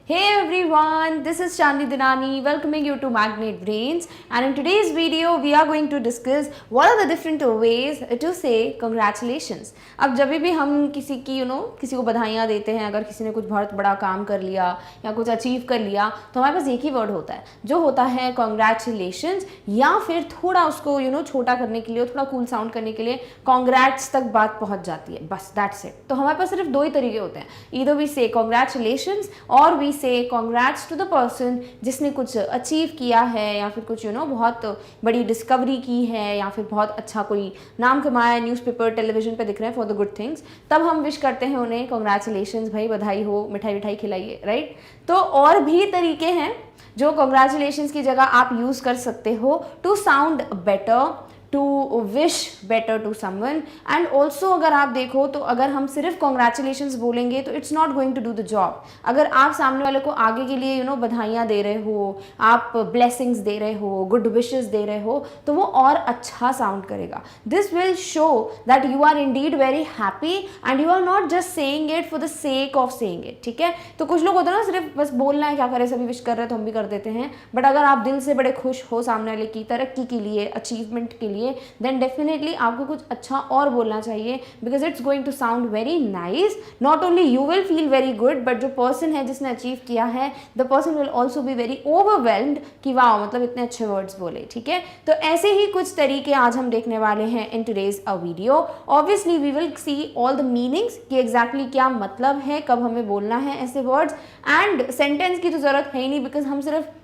Hey everyone, this is Chandni Dinani welcoming you to Magnet Brains, and in today's video we are going to discuss what are the different ways to say congratulations. अब जब भी हम किसी की किसी को बधाइयाँ देते हैं, अगर किसी ने कुछ बहुत बड़ा काम कर लिया या कुछ अचीव कर लिया तो हमारे पास एक ही वर्ड होता है जो होता है कॉन्ग्रेचुलेशंस, या फिर थोड़ा उसको छोटा करने के लिए, थोड़ा कूल साउंड करने के लिए कॉन्ग्रेट्स तक बात पहुँच जाती है, बस दैट्स इट. तो हमारे पास सिर्फ दो ही तरीके होते हैं, ईदर वी से कॉन्ग्रेचुलेशंस और वी से कॉन्ग्रेट्स टू द पर्सन जिसने कुछ अचीव किया है या फिर कुछ बहुत बड़ी डिस्कवरी की है या फिर बहुत अच्छा कोई नाम कमाया है, न्यूज़पेपर टेलीविजन पे दिख रहे हैं फॉर द गुड थिंग्स, तब हम विश करते हैं उन्हें कॉन्ग्रेचुलेशंस भाई, बधाई हो, मिठाई विठाई खिलाइए, राइट. तो और भी तरीके हैं जो कॉन्ग्रेचुलेशंस की जगह आप यूज़ कर सकते हो to sound better, to wish better to someone. And also अगर आप देखो तो अगर हम सिर्फ कॉन्ग्रेचुलेशंस बोलेंगे तो it's not going to do the job. अगर आप सामने वाले को आगे के लिए बधाइयाँ दे रहे हो, आप ब्लेसिंग्स दे रहे हो, गुड विशेस दे रहे हो, तो वो और अच्छा साउंड करेगा. This will show that you are indeed very happy and you are not just saying it for the sake of saying it. ठीक है, तो कुछ लोग होते हैं ना सिर्फ बस बोलना है, क्या करें सभी विश कर रहे हैं तो हम भी कर देते हैं. बट अगर आप दिल से बड़े खुश हो सामने वाले की तरक्की के लिए, अचीवमेंट के लिए, then definitely आपको कुछ अच्छा और बोलना चाहिए, because it's going to sound very nice. Not only you will feel very good, but जो person है जिसने अचीव किया है, the person will also be very overwhelmed कि वाह मतलब इतने अच्छे वर्ड्स बोले. ठीक है, तो ऐसे ही कुछ तरीके आज हम देखने वाले हैं in today's video. Obviously we will see all the meanings कि exactly क्या मतलब है, कब हमें बोलना है ऐसे वर्ड्स, एंड सेंटेंस की तो ज़रूरत है ही नहीं बिकॉज हम सिर्फ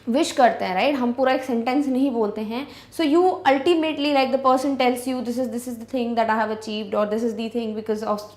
विश करते हैं, राइट. हम पूरा एक सेंटेंस नहीं बोलते हैं. So you ultimately like the person tells you this is the thing that I have achieved और this is the thing because of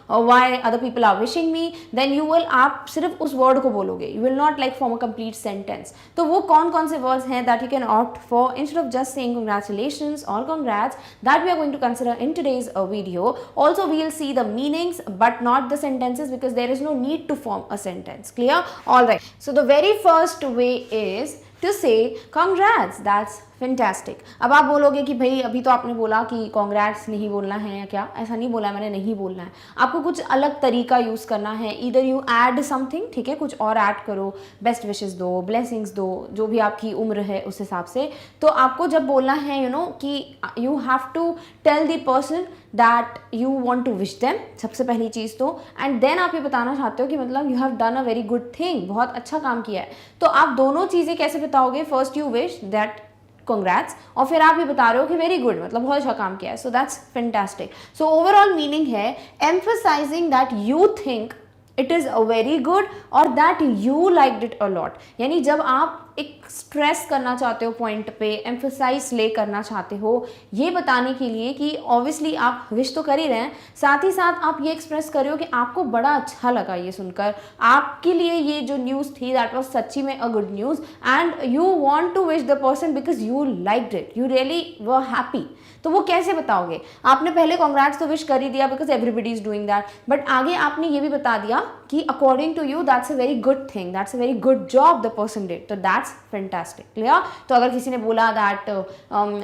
why other people are wishing me, then you will, आप सिर्फ उस word को बोलोगे, you will not like form a complete sentence. तो वो कौन कौन से वर्ड्स हैं that you can opt for instead of just saying congratulations और congrats, that we are going to consider in today's video. Also we will see the meanings but not the sentences because there is no need to form a sentence. Clear? All right. So the very first way is to say congrats, that's fantastic. अब आप बोलोगे कि भाई अभी तो आपने बोला कि कॉन्ग्रेट्स नहीं बोलना है या क्या, ऐसा नहीं बोला मैंने, नहीं बोलना है. आपको कुछ अलग तरीका यूज़ करना है. ईदर यू ऐड समथिंग, ठीक है, कुछ और ऐड करो, बेस्ट विशेस दो, ब्लेसिंग्स दो, जो भी आपकी उम्र है उस हिसाब से. तो आपको जब बोलना है कि you have to tell the person that you want to wish them, सबसे पहली चीज़ तो, एंड देन आप ये बताना चाहते हो कि मतलब you have done a very good thing, बहुत अच्छा काम किया है. तो आप दोनों चीज़ें कैसे बताओगे? First you wish that congrats और फिर आप ये बता रहे हो कि वेरी गुड, मतलब बहुत अच्छा काम किया है. So that's fantastic. So overall meaning है emphasising that you think it is a very good और that you liked it a lot. यानी जब आप एक स्ट्रेस करना चाहते हो पॉइंट पे, एम्फसाइज ले करना चाहते हो, ये बताने के लिए कि ऑब्वियसली आप विश तो कर ही रहे हैं, साथ ही साथ आप ये एक्सप्रेस कर रहे हो कि आपको बड़ा अच्छा लगा ये सुनकर, आपके लिए ये जो न्यूज़ थी दैट वाज सच्ची में a good news, and you want to wish the person because you liked it, you really were happy. तो वो कैसे बताओगे? आपने पहले कॉन्ग्रेट्स तो विश कर ही दिया because everybody is doing that, but आगे आपने ये भी बता दिया कि according to you that's a very good thing, that's a very good job the person did. तो दैट्स फैंटास्टिक. क्लियर? तो अगर किसी ने बोला दैट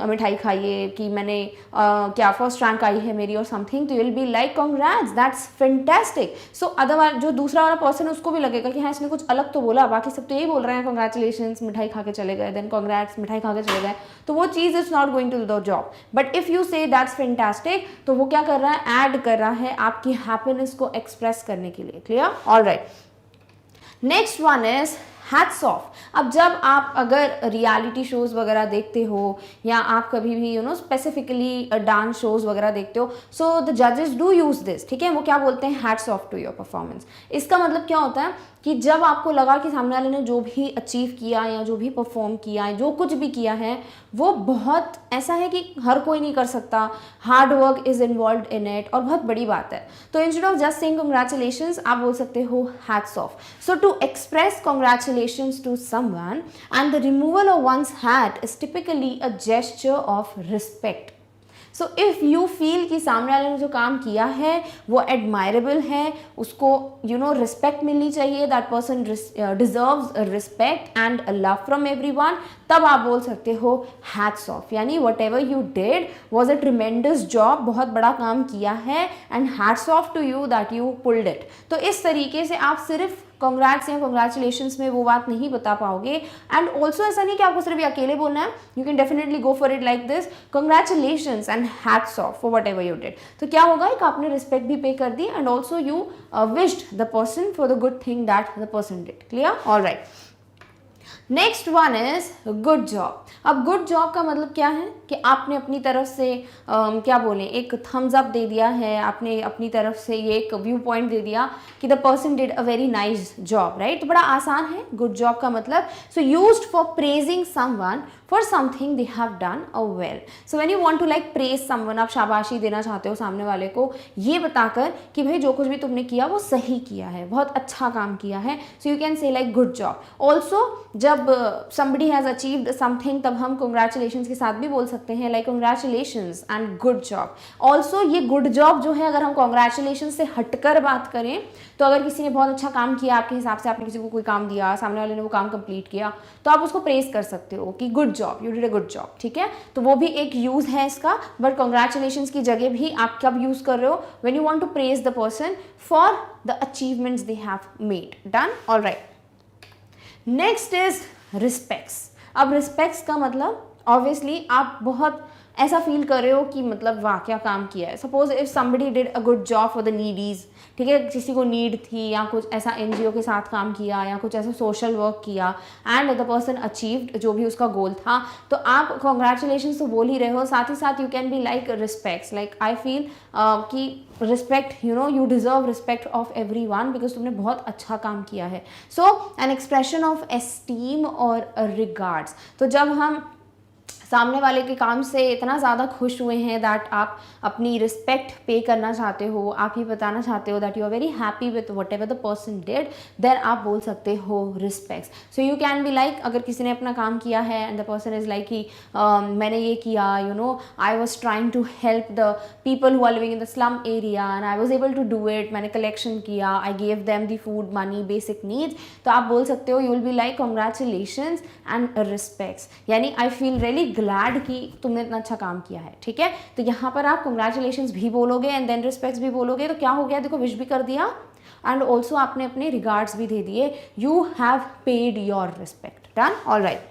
मिठाई खाइए कि मैंने क्या फर्स्ट रैंक आई है मेरी और समथिंग, तो you will be like congrats, that's fantastic. So otherwise जो दूसरा वाला पर्सन है उसको भी लगेगा कि हाँ इसने कुछ अलग तो बोला, बाकी सब तो यही बोल रहे हैं कॉन्ग्रेचुलेशंस, मिठाई खा के चले गए, देन कॉन्ग्रेट्स, मिठाई खा के चले गए, तो वो चीज़ is not going to do the job. But if you say that's fantastic, तो वो क्या कर रहा है? ऐड कर रहा है आपकी हैप्पीनेस को एक्सप्रेस करने के लिए. Clear? All right. Next one is hats off. अब जब आप अगर रियलिटी शोज़ वगैरह देखते हो या आप कभी भी स्पेसिफिकली डांस शोज़ वगैरह देखते हो, सो द जजेस डू यूज़ दिस. ठीक है, वो क्या बोलते हैं? Hats off to your performance. इसका मतलब क्या होता है कि जब आपको लगा कि सामने वाले ने जो भी अचीव किया या जो भी परफॉर्म किया है, जो कुछ भी किया है, वो बहुत ऐसा है कि हर कोई नहीं कर सकता, hard work is involved in it और बहुत बड़ी बात है. तो instead of just saying congratulations आप बोल सकते हो hats off. So to express congratulations to someone and the removal of one's hat is typically a gesture of respect. So if you feel कि सामने वाले ने जो काम किया है वो एडमायरेबल है, उसको रिस्पेक्ट मिलनी चाहिए, that person deserves respect and love from everyone, तब आप बोल सकते हो हैट्स ऑफ. यानी whatever you did was a tremendous job, बहुत बड़ा काम किया है, and hats off to you that you pulled it. तो इस तरीके से आप सिर्फ कॉन्ग्रेट्स या कॉन्ग्रेचुलेशंस में वो बात नहीं बता पाओगे। एंड ऑल्सो ऐसा नहीं कि आपको सिर्फ अकेले बोलना है, you can definitely go for it like this, congratulations and hats off for whatever you did. तो क्या होगा, एक आपने रिस्पेक्ट भी पे कर दी and also you wished the person for the good thing that the person did. Clear? Alright, next one is good job. अब good job का मतलब क्या है कि आपने अपनी तरफ से क्या बोलें, एक थम्स अप दे दिया है, आपने अपनी तरफ से ये एक व्यू पॉइंट दे दिया कि the person did a very nice job, right. तो बड़ा आसान है गुड जॉब का मतलब। So used for praising someone for something they have done a well. So when you want to like praise someone, आप शाबाशी देना चाहते हो सामने वाले को ये बताकर कि भाई जो कुछ भी तुमने किया वो सही किया है, बहुत अच्छा काम किया है। सो यू कैन से लाइक गुड जॉब। ऑल्सो जब somebody has achieved something तब हम congratulations के साथ भी बोल सकते हैं like congratulations and good job। also ये good job जो है, अगर हम congratulations से हटकर बात करें तो अगर किसी ने बहुत अच्छा काम किया आपके हिसाब से, आपने किसी को कोई काम दिया, सामने वाले ने वो काम कंप्लीट किया, तो आप उसको प्रेज कर सकते हो कि good job, you did a good job, ठीक है। तो वो भी एक यूज है इसका। बट congratulations की जगह भी आप कब यूज कर रहे हो, when you want to praise the person for the achievements they have made। done? all right, next is respects. अब रिस्पेक्ट्स का मतलब ऑब्वियसली आप बहुत ऐसा फील कर रहे हो कि मतलब वाह क्या काम किया है। Suppose if somebody did a good job for the needies, ठीक है, किसी को नीड थी या कुछ ऐसा एनजीओ के साथ काम किया या कुछ ऐसा सोशल वर्क किया एंड द पर्सन अचीव्ड जो भी उसका गोल था, तो आप कॉन्ग्रेचुलेशन तो बोल ही रहे हो, साथ ही साथ you can be like respects. Like I feel कि respect, you know, you deserve respect of every one because तुमने बहुत अच्छा काम किया है। So an expression of esteem और रिगार्ड्स। तो जब हम सामने वाले के काम से इतना ज़्यादा खुश हुए हैं दैट आप अपनी रिस्पेक्ट पे करना चाहते हो, आप ये बताना चाहते हो that you are very happy with whatever the person did, then आप बोल सकते हो respects. So you can be like, अगर किसी ने अपना काम किया है and the person is like कि मैंने ये किया, you know, I was trying to help the people who are living in the slum area and I was able to do it, मैंने कलेक्शन किया, I gave them the food, money, basic needs, तो आप बोल सकते हो, you will be like congratulations and respects, यानी I feel really glad कि तुमने इतना अच्छा काम किया है, ठीक है। तो यहाँ पर आप कॉन्ग्रेचुलेशंस भी बोलोगे एंड देन रिस्पेक्ट्स भी बोलोगे, तो क्या हो गया, देखो विश भी कर दिया एंड ऑल्सो आपने अपने रिगार्ड्स भी दे दिए, you have paid your respect. Done? All right,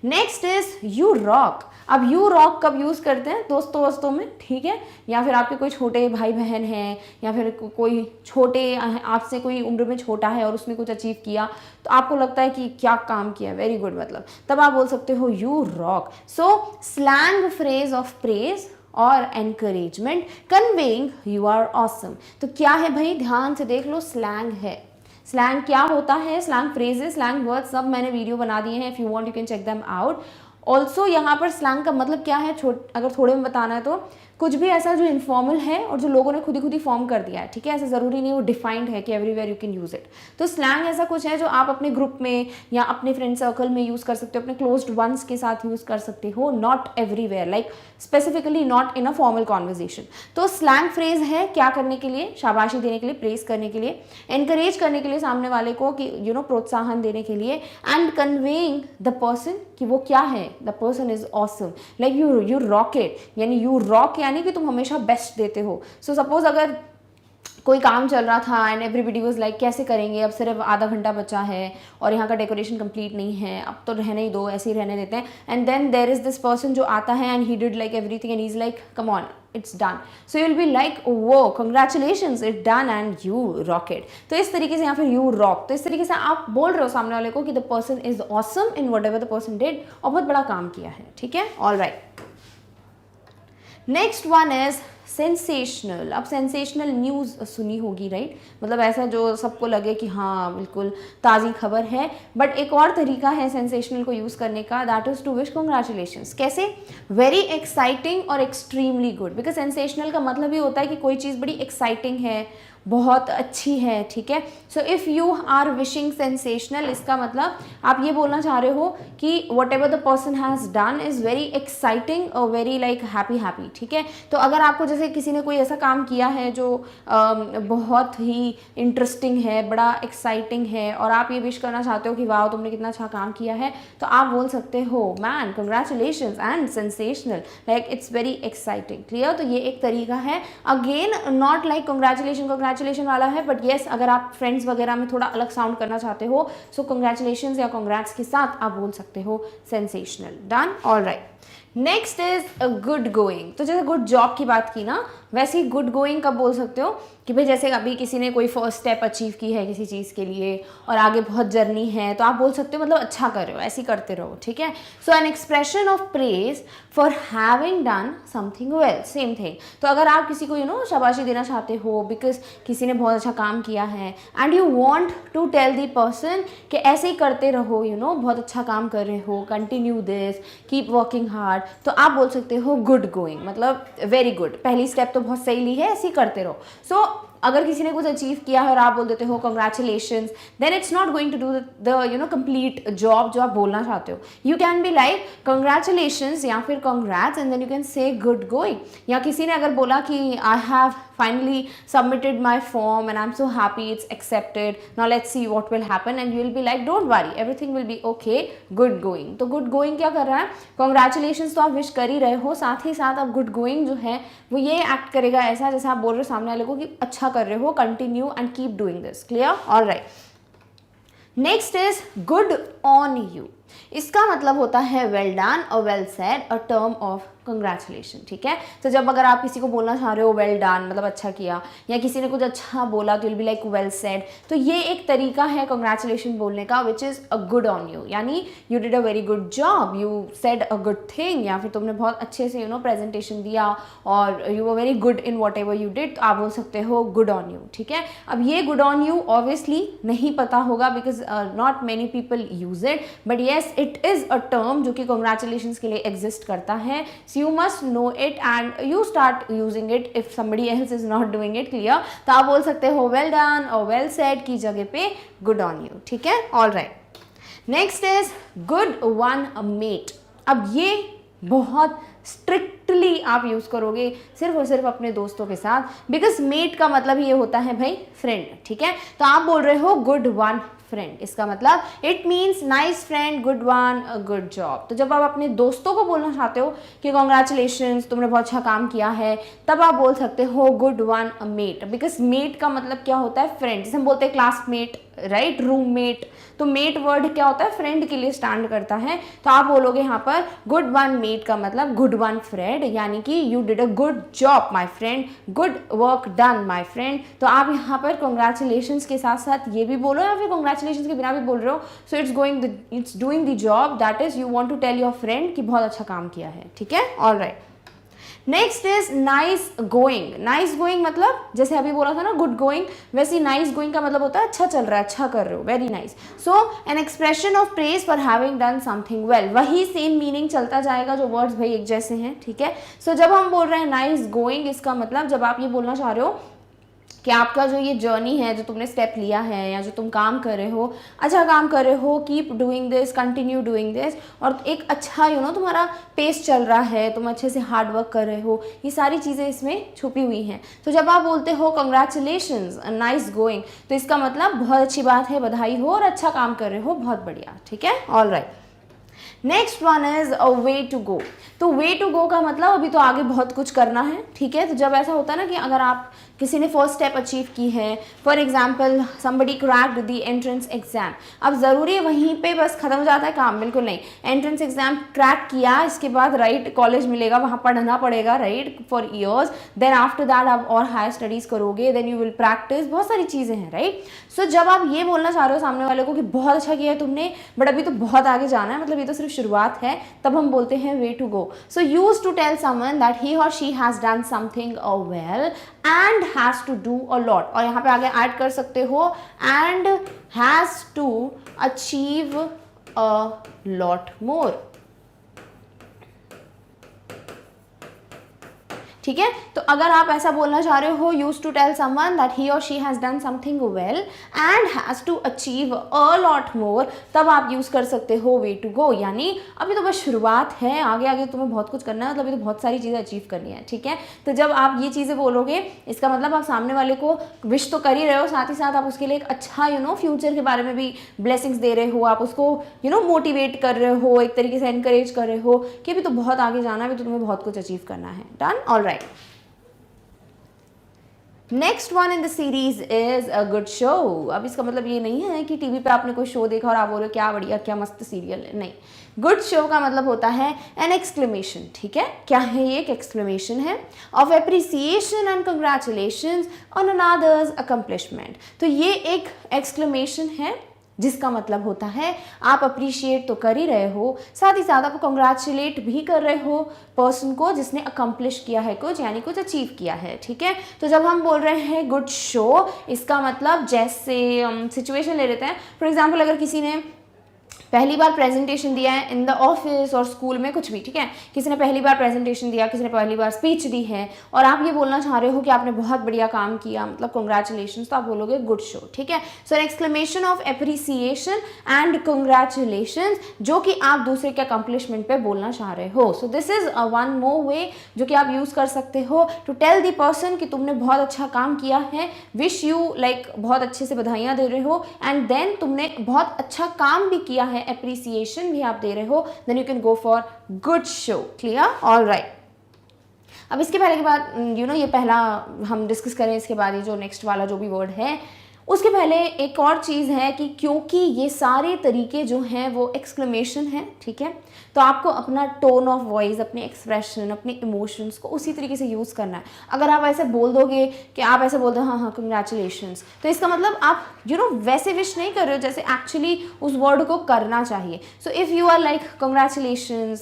next is you rock. अब यू रॉक कब यूज़ करते हैं, दोस्तों में, ठीक है, या फिर आपके कोई छोटे भाई बहन हैं या फिर कोई छोटे आपसे कोई उम्र में छोटा है और उसने कुछ अचीव किया, तो आपको लगता है कि क्या काम किया, वेरी गुड, मतलब तब आप बोल सकते हो you rock. So slang phrase of praise और encouragement conveying you are awesome. तो क्या है भाई, ध्यान से देख लो, स्लैंग है। स्लैंग क्या होता है, स्लैंग फ्रेजेस, स्लैंग वर्ड्स सब मैंने वीडियो बना दिए हैं, if you want you can check them out. Also यहाँ पर स्लैंग का मतलब क्या है, अगर थोड़े में बताना है तो कुछ भी ऐसा जो इन्फॉर्मल है और जो लोगों ने खुद ही फॉर्म कर दिया है, ठीक है, ऐसा ज़रूरी नहीं वो डिफाइंड है कि everywhere you can use it. तो स्लैंग ऐसा कुछ है जो आप अपने ग्रुप में या अपने फ्रेंड सर्कल में यूज़ कर सकते हो, अपने क्लोज्ड वंस के साथ यूज़ कर सकते हो, not everywhere, like specifically not in a formal conversation. तो स्लैंग फ्रेज है क्या करने के लिए, शाबाशी देने के लिए, प्रेज करने के लिए, एनकरेज करने के लिए सामने वाले को कि यू नो प्रोत्साहन देने के लिए, एंड कन्वेइंग द पर्सन कि वो क्या है, the person is awesome, like you rock it, यानी यू रॉक यानी कि तुम हमेशा बेस्ट देते हो। सो सपोज अगर कोई काम चल रहा था एंड एवरीबडी वाज लाइक कैसे करेंगे, अब सिर्फ आधा घंटा बचा है और यहाँ का डेकोरेशन कंप्लीट नहीं है, अब तो रहने ही दो, ऐसे ही रहने देते हैं, and then there is this person जो आता है and he did like everything and he is like come on it's done, so you will be like वो congratulations it's done and you rock it. तो इस तरीके से, या फिर यू रॉक, तो इस तरीके से आप बोल रहे हो सामने वाले को कि the person is awesome in what ever the person did, और बहुत बड़ा काम किया है, ठीक है। All right, next one is sensational. अब सेंसेशनल न्यूज़ सुनी होगी, राइट, मतलब ऐसा जो सबको लगे कि हाँ बिल्कुल ताज़ी खबर है। बट एक और तरीका है सेंसेशनल को यूज़ करने का, that is to wish congratulations. कैसे? वेरी एक्साइटिंग और एक्सट्रीमली गुड, बिकॉज सेंसेशनल का मतलब ये होता है कि कोई चीज़ बड़ी एक्साइटिंग है, बहुत अच्छी है, ठीक है। So if you are wishing sensational, इसका मतलब आप ये बोलना चाह रहे हो कि whatever the person has done is very exciting और वेरी लाइक हैप्पी, ठीक है। तो अगर आपको जैसे किसी ने कोई ऐसा काम किया है जो बहुत ही इंटरेस्टिंग है, बड़ा एक्साइटिंग है, और आप ये विश करना चाहते हो कि वाह तुमने कितना अच्छा काम किया है, तो आप बोल सकते हो man congratulations and sensational, like it's very exciting. Clear? तो ये एक तरीका है, again not like congratulation congratulation वाला है, बट येस अगर आप फ्रेंड्स वगैरह में थोड़ा अलग साउंड करना चाहते हो सो कंग्रेचुलेशन या कंग्रेट्स के साथ आप बोल सकते हो sensational. Done, alright. Next is a good going. तो जैसे गुड जॉब की बात की ना, वैसे ही गुड गोइंग कब बोल सकते हो कि भाई जैसे अभी किसी ने कोई फर्स्ट स्टेप अचीव की है किसी चीज़ के लिए और आगे बहुत जर्नी है, तो आप बोल सकते हो मतलब अच्छा कर रहे हो, ऐसे ही करते रहो, ठीक है। So an expression of praise for having done something well, same thing. तो अगर आप किसी को शाबाशी देना चाहते हो बिकॉज किसी ने बहुत अच्छा काम किया है and you want to tell the person कि ऐसे ही करते रहो, बहुत अच्छा काम कर रहे हो, continue this, keep working hard, तो आप बोल सकते हो गुड गोइंग, मतलब वेरी गुड, पहली स्टेप तो बहुत सही ली है, ऐसे ही करते रहो। सो अगर किसी ने कुछ अचीव किया है और आप बोल देते हो congratulations, then it's not going to do the complete job जो आप बोलना चाहते हो। You can be like congratulations या फिर congrats and then you can say good going. या किसी ने अगर बोला कि I have finally submitted my form and I am so happy it's accepted, now let's see what will happen, and you will be like don't worry everything will be okay, good going. तो good going क्या कर रहा है, congratulations तो आप wish कर ही रहे हो, साथ ही साथ आप गुड गोइंग जो है वो ये एक्ट करेगा ऐसा जैसे आप बोल रहे हो सामने वाले को कि अच्छा कर रहे हो, continue and keep doing this. Clear, alright. Next is good on you. इसका मतलब होता है वेल डन और well said, a term of congratulation, ठीक है। तो जब अगर आप किसी को बोलना चाह रहे हो वेल डन मतलब अच्छा किया, या किसी ने कुछ अच्छा बोला तो will be like well said, तो ये एक तरीका है कंग्रेचुलेशन बोलने का which is a good on you, यानी you did a very good job, you said a good thing, या फिर तुमने बहुत अच्छे से प्रेजेंटेशन दिया और you were very good in whatever you did, तो आप बोल सकते हो गुड ऑन यू, ठीक है। अब ये गुड ऑन यू ऑब्वियसली नहीं पता होगा because not many people use it, but yes it is a term जो कि कंग्रेचुलेशन के लिए एग्जिस्ट करता है। So you must know it and you start using it if somebody else is not doing it, clear। तो आप बोल सकते हो well done और well said की जगह पे good on you, ठीक है, all right। Next is good one mate। अब ये बहुत स्ट्रिक्टली आप यूज़ करोगे सिर्फ और सिर्फ अपने दोस्तों के साथ, बिकॉज मेट का मतलब ये होता है भाई फ्रेंड, ठीक है। तो आप बोल रहे हो गुड वन फ्रेंड, इसका मतलब it means nice friend, good one, good job. तो जब आप अपने दोस्तों को बोलना चाहते हो कि कॉन्ग्रेचुलेशंस तुमने बहुत अच्छा काम किया है, तब आप बोल सकते हो good one mate, because mate का मतलब क्या होता है फ्रेंड, जैसे हम बोलते हैं क्लासमेट, राइट, रूममेट, तो मेट वर्ड क्या होता है फ्रेंड के लिए स्टैंड करता है। तो आप बोलोगे यहाँ पर गुड वन मेट का मतलब गुड वन फ्रेंड, यानी कि you did a good job my friend, good work done my friend. तो आप यहाँ पर कॉन्ग्रेचुलेशंस के साथ साथ ये भी बोलो या फिर कॉन्ग्रेचुलेशंस के बिना भी बोल रहे हो, so it's doing the job, that is you want to tell your friend कि बहुत अच्छा काम किया है, ठीक है, alright. Next is nice going. Nice going मतलब जैसे अभी बोला था ना गुड गोइंग, वैसे नाइस गोइंग का मतलब होता है अच्छा चल रहा है, अच्छा कर रहे हो, very nice. So an expression of praise for having done something well, वही सेम मीनिंग चलता जाएगा, जो वर्ड्स भाई एक जैसे हैं, ठीक है। सो जब हम बोल रहे हैं नाइस गोइंग, इसका मतलब जब आप ये बोलना चाह रहे हो कि आपका जो ये जर्नी है, जो तुमने स्टेप लिया है या जो तुम काम कर रहे हो, अच्छा काम कर रहे हो, keep doing this, continue doing this, और एक अच्छा तुम्हारा पेस चल रहा है, तुम अच्छे से हार्ड वर्क कर रहे हो, ये सारी चीज़ें इसमें छुपी हुई हैं। तो जब आप बोलते हो कंग्रेचुलेशंस नाइस गोइंग, तो इसका मतलब बहुत अच्छी बात है, बधाई हो और अच्छा काम कर रहे हो, बहुत बढ़िया, ठीक है, alright. Next one is a way to go. तो वे टू गो का मतलब अभी तो आगे बहुत कुछ करना है, ठीक है। तो जब ऐसा होता है ना कि अगर आप किसी ने फर्स्ट स्टेप अचीव की है, for example somebody cracked the entrance exam, अब ज़रूरी है वहीं पे बस खत्म हो जाता है काम, बिल्कुल नहीं। एंट्रेंस एग्जाम क्रैक किया, इसके बाद राइट कॉलेज मिलेगा, वहाँ पढ़ना पड़ेगा right four years, then after that आप और हायर स्टडीज़ करोगे, देन यू विल प्रैक्टिस, बहुत सारी चीज़ें हैं राइट। सो जब आप ये बोलना चाह रहे हो सामने वाले को कि बहुत अच्छा किया है तुमने, बट अभी तो बहुत आगे जाना है, मतलब ये तो सिर्फ शुरुआत है, तब हम बोलते हैं way to go. So use to tell someone that he और she has done something well and has to do a lot, और यहाँ पे आगे ऐड कर सकते हो and has to achieve a lot more, ठीक है। तो अगर आप ऐसा बोलना चाह रहे हो use to tell someone that he और she has done something well and has to achieve a lot more, तब आप यूज़ कर सकते हो वे टू गो, यानी अभी तो बस शुरुआत है, आगे आगे तुम्हें बहुत कुछ करना है, मतलब अभी तो बहुत सारी चीज़ें अचीव करनी है, ठीक है। तो जब आप ये चीज़ें बोलोगे, इसका मतलब आप सामने वाले को विश तो कर ही रहे हो, साथ ही साथ आप उसके लिए एक अच्छा फ्यूचर के बारे में भी ब्लेसिंग्स दे रहे हो, आप उसको मोटिवेट कर रहे हो, एक तरीके से एनकरेज कर रहे हो कि अभी तो बहुत आगे जाना है, अभी तो तुम्हें बहुत कुछ अचीव करना है। Done, alright. Next one in the series is a good show. अब इसका मतलब ये नहीं है कि टीवी पे आपने कोई शो देखा और आप बोल रहे हो क्या बढ़िया क्या मस्त सीरियल है, नहीं। गुड शो का मतलब होता है एन एक्सक्लेमेशन, ठीक है। क्या है ये? एक एक्सक्लेमेशन है of appreciation and congratulations on another's accomplishment. तो ये एक एक्सक्लेमेशन है जिसका मतलब होता है आप अप्रिशिएट तो कर ही रहे हो, साथ ही साथ आप कंग्रेचुलेट भी कर रहे हो पर्सन को जिसने अकम्प्लिश किया है कुछ, यानी कुछ अचीव किया है, ठीक है। तो जब हम बोल रहे हैं गुड शो, इसका मतलब जैसे सिचुएशन ले लेते हैं। फॉर एग्जाम्पल अगर किसी ने पहली बार प्रेजेंटेशन दिया है इन द ऑफिस और स्कूल में, कुछ भी, ठीक है। किसी ने पहली बार प्रेजेंटेशन दिया, किसी ने पहली बार स्पीच दी है और आप ये बोलना चाह रहे हो कि आपने बहुत बढ़िया काम किया, मतलब कंग्रेचुलेशंस, तो आप बोलोगे गुड शो, ठीक है। So an exclamation of appreciation and congratulations जो कि आप दूसरे के अकम्प्लिशमेंट पे बोलना चाह रहे हो। So this is one more way जो कि आप यूज कर सकते हो टू टेल द पर्सन कि तुमने बहुत अच्छा काम किया है, विश यू लाइक बहुत अच्छे से बधाइयाँ दे रहे हो, एंड देन तुमने बहुत अच्छा काम भी किया है, एप्रिसिएशन भी आप दे रहे हो, then you can go for good show. Clear? All right. अब इसके पहले के बाद ये पहला हम डिस्कस करें, इसके बाद ये जो नेक्स्ट वाला जो भी वर्ड है उसके पहले एक और चीज़ है कि क्योंकि ये सारे तरीके जो हैं वो एक्सक्लेमेशन है, ठीक है, तो आपको अपना टोन ऑफ वॉइस, अपने एक्सप्रेशन, अपने इमोशंस को उसी तरीके से यूज़ करना है। अगर आप ऐसे बोल दोगे कि आप ऐसे बोल दो हाँ हाँ कंग्रेचुलेशंस, तो इसका मतलब आप वैसे विश नहीं कर रहे हो जैसे एक्चुअली उस वर्ड को करना चाहिए। So if you are like congratulations,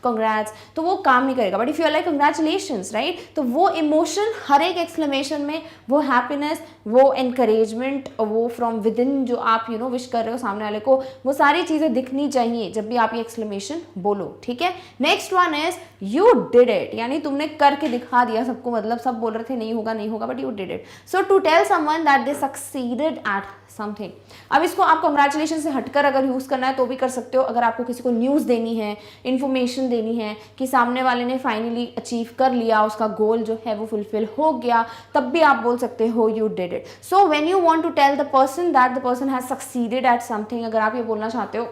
congrats, तो वो काम नहीं करेगा। But if you are like congratulations, right, तो वो इमोशन हर एक एक्सक्लेमेशन में, वो हैप्पीनेस, वो एनकरेजमेंट, वो फ्रॉम विद इन जो आप विश कर रहे हो सामने वाले को, वो सारी चीज़ें दिखनी चाहिए जब भी आप ये एक्सक्लेमेशन बोलो, ठीक है। Next one is you did it, यानी तुमने करके दिखा दिया सबको, मतलब सब बोल रहे थे नहीं होगा नहीं होगा, but you did it. So to tell someone that they succeeded at something. अब इसको आप कंग्रेचुलेशन से हटकर अगर यूज करना है तो भी कर सकते हो। अगर आपको किसी को न्यूज़ देनी है, इन्फॉर्मेशन देनी है कि सामने वाले ने फाइनली अचीव कर लिया, उसका गोल जो है वो फुलफिल हो गया, तब भी आप बोल सकते हो you did it. So when you want to tell the person that the person has succeeded at something, अगर आप ये बोलना चाहते हो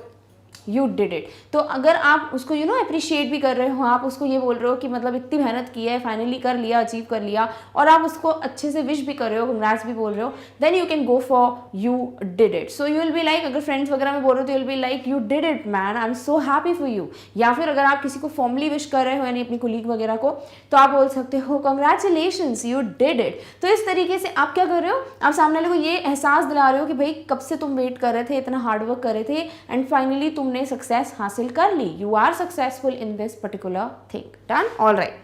यू डिड इट, तो अगर आप उसको अप्रिशिएट भी कर रहे हो, आप उसको ये बोल रहे हो कि मतलब इतनी मेहनत की है, फाइनली कर लिया, अचीव कर लिया, और आप उसको अच्छे से विश भी कर रहे हो, कंग्रेट्स भी बोल रहे हो, then you can go for you did it. So you will be like, अगर फ्रेंड्स वगैरह में बोल रहे हो तो you will be like you did it man, I am so happy for you. या फिर अगर आप किसी को फॉर्मली विश कर रहे हो, यानी अपनी कोलीग वगैरह को, तो आप बोल सकते हो कंग्रेचुलेशंस यू डिड इट। तो इस तरीके से आप क्या कर रहे हो, आप सामने वाले को ये एहसास दिला रहे हो कि भाई कब से तुम वेट कर रहे थे, इतना हार्डवर्क कर रहे थे, एंड फाइनली तुमने सक्सेस हासिल कर ली, you are successful in this particular thing. Done? All right.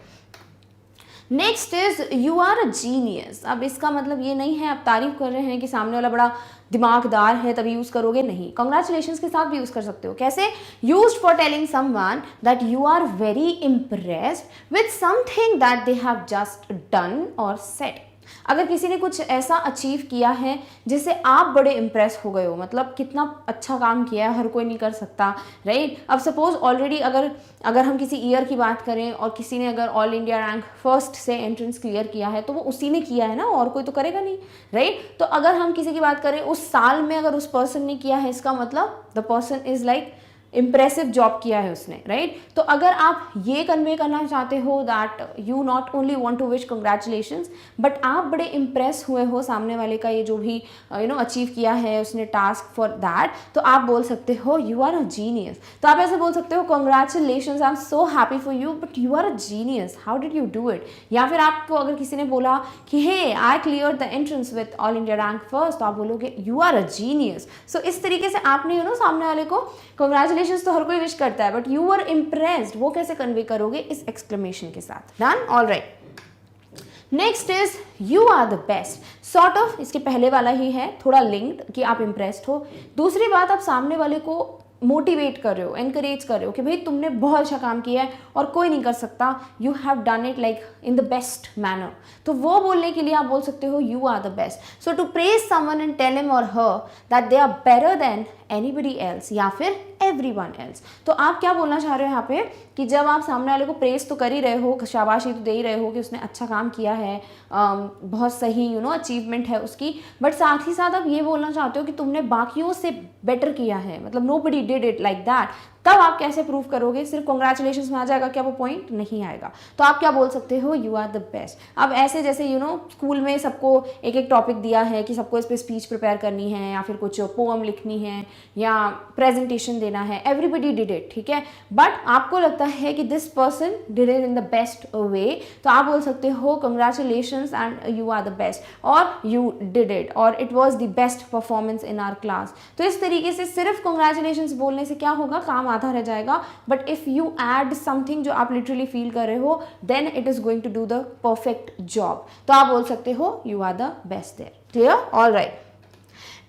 Next is you are a genius. अब इसका मतलब ये नहीं है आप तारीफ कर रहे हैं कि सामने वाला बड़ा दिमागदार है तभी यूज करोगे, नहीं। कंग्रेचुलेशंस के साथ भी यूज कर सकते हो। कैसे? Used for telling someone that you are very impressed with something that they have just done और सेड। अगर किसी ने कुछ ऐसा अचीव किया है जिससे आप बड़े इम्प्रेस हो गए हो, मतलब कितना अच्छा काम किया है, हर कोई नहीं कर सकता, राइट। अब सपोज ऑलरेडी अगर हम किसी ईयर की बात करें और किसी ने अगर ऑल इंडिया रैंक फर्स्ट से एंट्रेंस क्लियर किया है, तो वो उसी ने किया है ना, और कोई तो करेगा नहीं, राइट। तो अगर हम किसी की बात करें उस साल में अगर उस पर्सन ने किया है, इसका मतलब the person is like impressive job किया है उसने, राइट। तो अगर आप ये कन्वे करना चाहते हो that you not only want to wish congratulations, but आप बड़े इम्प्रेस हुए हो सामने वाले का ये जो भी अचीव किया है उसने टास्क फॉर दैट, तो आप बोल सकते हो यू आर अ जीनियस। तो आप ऐसे बोल सकते हो congratulations, I am so happy for you, but you are a genius, how did you do it. या फिर आपको अगर किसी ने बोला कि hey I clear the entrance with all India rank first, तो आप बोलोगे you are a genius. So इस तरीके से आपने सामने वाले को कंग्रेचुलेशंस तो हर कोई विश करता है, बट यू आर इम्प्रेस्ड, वो कैसे कन्वे करोगे? इस एक्सक्लेमेशन के साथ। Done? All right. Next is you are the best. Sort of इसके पहले वाला ही है, थोड़ा लिंक्ड कि आप इम्प्रेस्ड हो। दूसरी बात, आप सामने वाले को मोटिवेट कर रहे हो, एनकरेज कर रहे हो कि भाई तुमने बहुत अच्छा काम किया है और कोई नहीं कर सकता, you have done it like in the best manner. तो वो बोलने के लिए आप बोल सकते हो you are the best. So to praise someone and tell him और her that they are better than anybody else या फिर एवरीवन एल्स। तो आप क्या बोलना चाह रहे हो यहाँ पे कि जब आप सामने वाले को प्रेज तो कर ही रहे हो, शाबाशी तो दे ही रहे हो कि उसने अच्छा काम किया है, बहुत सही अचीवमेंट है उसकी, बट साथ ही साथ आप ये बोलना चाहते हो कि तुमने बाकियों से बेटर किया है, मतलब nobody did it like that, तब आप कैसे प्रूव करोगे? सिर्फ कॉन्ग्रेचुलेशन में आ जाएगा क्या वो पॉइंट? नहीं आएगा। तो आप क्या बोल सकते हो? You are the best. अब ऐसे जैसे स्कूल में सबको एक एक टॉपिक दिया है कि सबको इस पर स्पीच प्रिपेयर करनी है या फिर कुछ पोअम लिखनी है या प्रेजेंटेशन देना है, एवरीबडी डिड इट, ठीक है, बट आपको लगता है कि this person did it in the best way, तो आप बोल सकते हो congratulations and you are the best, और यू डिड इट, और it was the best performance in our class. तो इस तरीके से सिर्फ कंग्रेचुलेशंस बोलने से क्या होगा? काम आधा रह जाएगा। But if you add something जो आप लिटरली फील कर रहे हो, then it is going to do the perfect job. तो आप बोल सकते हो you are the best there. Clear? All right.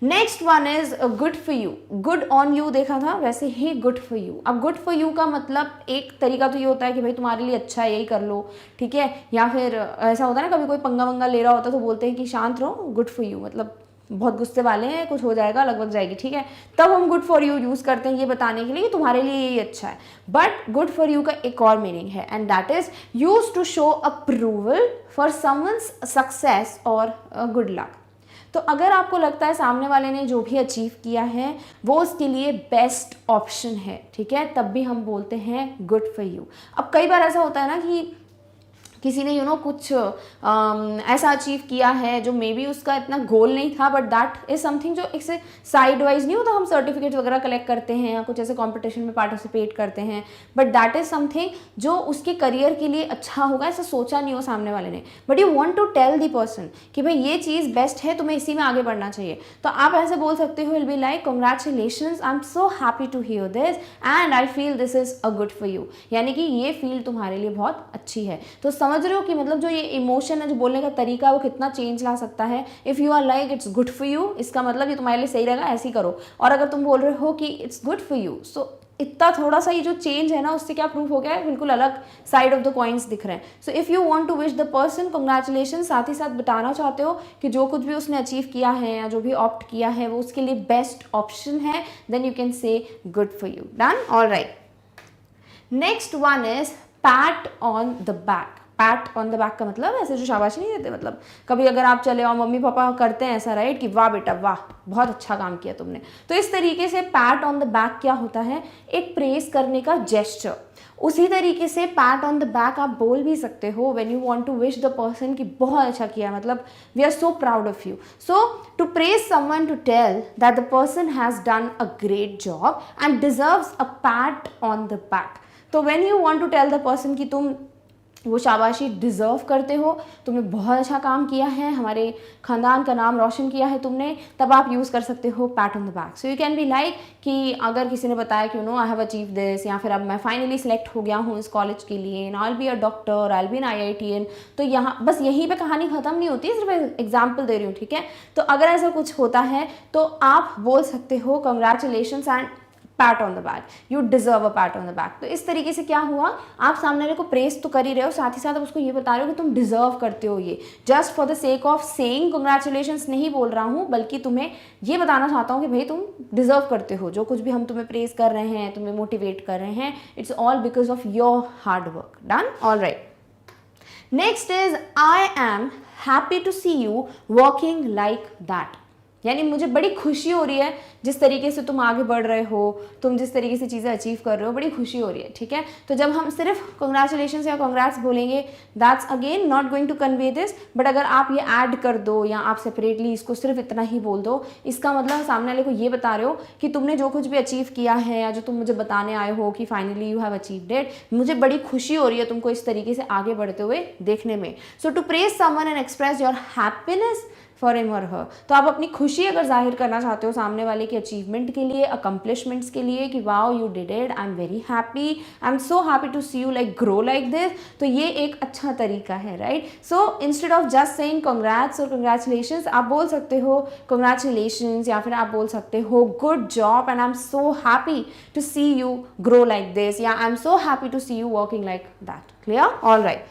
Next one is good for you. Good on you देखा था, वैसे ही गुड फॉर यू। अब गुड फॉर यू का मतलब एक तरीका तो ये होता है कि भाई तुम्हारे लिए अच्छा है, यही कर लो, ठीक है, या फिर ऐसा होता है ना कभी कोई पंगा वंगा ले रहा होता है तो बोलते हैं कि शांत रहो, गुड फॉर यू, मतलब बहुत गुस्से वाले हैं, कुछ हो जाएगा, लगभग जाएगी, ठीक है, तब हम गुड फॉर यू यूज़ करते हैं ये बताने के लिए कि तुम्हारे लिए यही अच्छा है। बट गुड फॉर यू का एक और मीनिंग है, and that is use to show approval for someone's success और गुड लक। तो अगर आपको लगता है सामने वाले ने जो भी अचीव किया है वो उसके लिए बेस्ट ऑप्शन है, ठीक है, तब भी हम बोलते हैं गुड फॉर यू। अब कई बार ऐसा होता है ना कि किसी ने कुछ ऐसा अचीव किया है जो मे बी उसका इतना गोल नहीं था, बट दैट इज समथिंग जो इससे साइड वाइज नहीं होता, हम सर्टिफिकेट वगैरह कलेक्ट करते हैं या कुछ ऐसे कॉम्पिटिशन में पार्टिसिपेट करते हैं, बट दैट इज समथिंग जो उसके करियर के लिए अच्छा होगा, ऐसा सोचा नहीं हो सामने वाले ने, but you want to tell the person कि भाई ये चीज़ बेस्ट है, तुम्हें इसी में आगे बढ़ना चाहिए। तो आप ऐसे बोल सकते हो, will be like congratulations, I am so happy to hear this and I feel this is a good for you, यानी कि ये फील्ड तुम्हारे लिए बहुत अच्छी है। तो समझ रहे हो कि मतलब जो ये इमोशन है, जो बोलने का तरीका है, वो कितना चेंज ला सकता है। If you are like it's good for you, इसका मतलब ये तुम्हारे लिए सही रहेगा, ऐसे ही करो। और अगर तुम बोल रहे हो कि इट्स गुड फॉर यू, सो इतना थोड़ा सा ये जो चेंज है ना, उससे क्या प्रूफ हो गया है, बिल्कुल अलग साइड ऑफ द कॉइन्स दिख रहे हैं। So if you want to wish the person congratulation, साथ ही साथ बताना चाहते हो कि जो कुछ भी उसने अचीव किया है या जो भी ऑप्ट किया है वो उसके लिए बेस्ट ऑप्शन है, then you can say good for you. Done? All right. Next one is pat on the back. Pat on the back का मतलब ऐसे जो शाबाशी नहीं देते, मतलब कभी अगर आप चले और मम्मी पापा करते हैं ऐसा, राइट, कि वाह बेटा वाह, बहुत अच्छा काम किया तुमने, तो इस तरीके से पैट ऑन द बैक क्या होता है? एक प्रेज करने का जेस्चर। उसी तरीके से पैट ऑन द बैक आप बोल भी सकते हो when you want to wish the person कि बहुत अच्छा किया, मतलब we are so proud of you. So to praise someone, to tell that the person has done a great job and deserves a pat on the back. तो when you want to tell the person कि तुम वो शाबाशी deserve करते हो, तुमने बहुत अच्छा काम किया है, हमारे ख़ानदान का नाम रोशन किया है तुमने, तब आप यूज़ कर सकते हो PAT on the back. So you can be like कि अगर किसी ने बताया कि आई हैव अचीव दिस, या फिर अब मैं फाइनली सिलेक्ट हो गया हूँ इस कॉलेज के लिए, I will be a doctor, I will be an IITian, तो यहाँ बस यहीं पे कहानी ख़त्म नहीं होती, सिर्फ एग्जाम्पल दे रही हूँ, ठीक है। तो अगर ऐसा कुछ होता है तो आप बोल सकते हो congratulations and PAT on the back, you deserve a pat on the back. तो इस तरीके से क्या हुआ, आप सामने वाले को प्रेस तो कर ही रहे हो, साथ ही साथ आप उसको ये बता रहे हो कि तुम डिजर्व करते हो ये, just for the sake of saying congratulations नहीं बोल रहा हूँ, बल्कि तुम्हें ये बताना चाहता हूँ कि भाई तुम डिजर्व करते हो, जो कुछ भी हम तुम्हें प्रेस कर रहे हैं, तुम्हें मोटिवेट कर रहे हैं, it's all because of your hard work. Done? All right. Next is I am happy to see you working like that, यानी मुझे बड़ी खुशी हो रही है जिस तरीके से तुम आगे बढ़ रहे हो, तुम जिस तरीके से चीज़ें अचीव कर रहे हो, बड़ी खुशी हो रही है, ठीक है। तो जब हम सिर्फ कंग्रेचुलेशंस या कंग्रेट्स बोलेंगे, that's again not going to convey this, but अगर आप ये ऐड कर दो या आप सेपरेटली इसको सिर्फ इतना ही बोल दो, इसका मतलब सामने वाले को ये बता रहे हो कि तुमने जो कुछ भी अचीव किया है या जो तुम मुझे बताने आए हो कि finally you have achieved it, मुझे बड़ी खुशी हो रही है तुमको इस तरीके से आगे बढ़ते हुए देखने में। So to praise someone and express your happiness for him और हर, तो आप अपनी खुशी अगर जाहिर करना चाहते हो सामने वाले के अचीवमेंट के लिए, अकम्पलिशमेंट्स के लिए, कि wow you did it, I am very happy, I am so happy to see you like grow like this, तो ये एक अच्छा तरीका है, right. So instead of just saying congrats और कंग्रेचुलेशंस, आप बोल सकते हो कंग्रेचुलेशंस, या फिर आप बोल सकते हो good job and I am so happy to see you grow like this, या I am so happy to see you working like that. Clear? All right.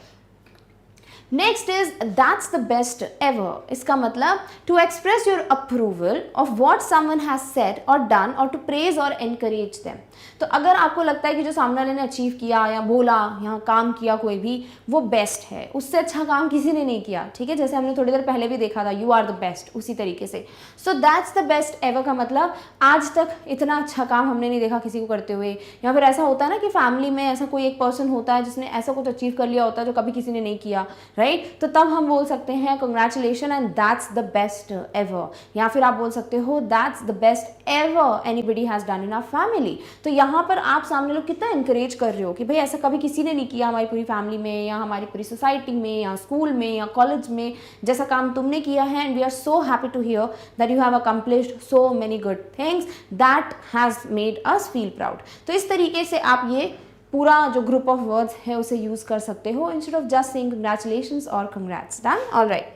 Next is that's the best ever. इसका मतलब to express your approval of what someone has said और done और to praise और encourage them. तो अगर आपको लगता है कि जो सामने वाले ने अचीव किया या बोला या काम किया कोई भी, वो बेस्ट है, उससे अच्छा काम किसी ने नहीं किया, ठीक है, जैसे हमने थोड़ी देर पहले भी देखा था यू आर द बेस्ट, उसी तरीके से। So that's the best ever का मतलब आज तक इतना अच्छा काम हमने नहीं देखा किसी को करते हुए। या फिर ऐसा होता है ना कि फैमिली में ऐसा कोई एक पर्सन होता है जिसने ऐसा कुछ अचीव कर लिया होता है जो कभी किसी ने नहीं किया, राइट? तो तब हम बोल सकते हैं congratulation and that's the best ever. या फिर आप बोल सकते हो that's the best ever anybody has done in our family. तो यहाँ पर आप सामने लोग कितना इंकरेज कर रहे हो कि भाई ऐसा कभी किसी ने नहीं किया हमारी पूरी फैमिली में या हमारी पूरी सोसाइटी में या स्कूल में या कॉलेज में, जैसा काम तुमने किया है। And we are so happy to hear that you have accomplished so many good things that has made us feel proud. तो इस तरीके से आप ये पूरा जो ग्रुप ऑफ वर्ड्स है उसे यूज कर सकते हो instead of just saying congratulations और congrats. Done? Alright.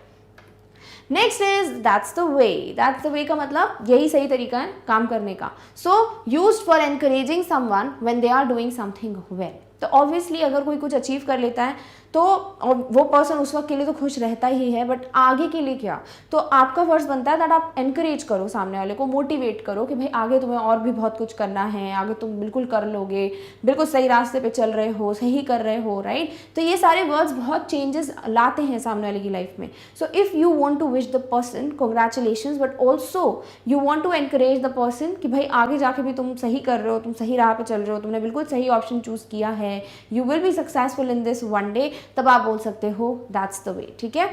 Next is that's the way. That's the way का मतलब यही सही तरीका है काम करने का। So used for encouraging someone when they are doing something well. तो ऑब्वियसली अगर कोई कुछ अचीव कर लेता है तो वो पर्सन उस वक्त के लिए तो खुश रहता ही है, बट आगे के लिए क्या? तो आपका फर्ज बनता है दैट आप एनकरेज करो सामने वाले को, मोटिवेट करो कि भाई आगे तुम्हें और भी बहुत कुछ करना है, आगे तुम बिल्कुल कर लोगे, बिल्कुल सही रास्ते पे चल रहे हो, सही कर रहे हो, राइट? तो ये सारे वर्ड्स बहुत चेंजेस लाते हैं सामने वाले की लाइफ में। So if you want to wish the person congratulation but also you want to encourage the person कि भाई आगे जाके भी तुम सही कर रहे हो, तुम सही राह पे चल रहे हो, तुमने बिल्कुल सही ऑप्शन चूज किया है, you will B successful in this one day, तब आप बोल सकते हो दैट्स द वे, ठीक है?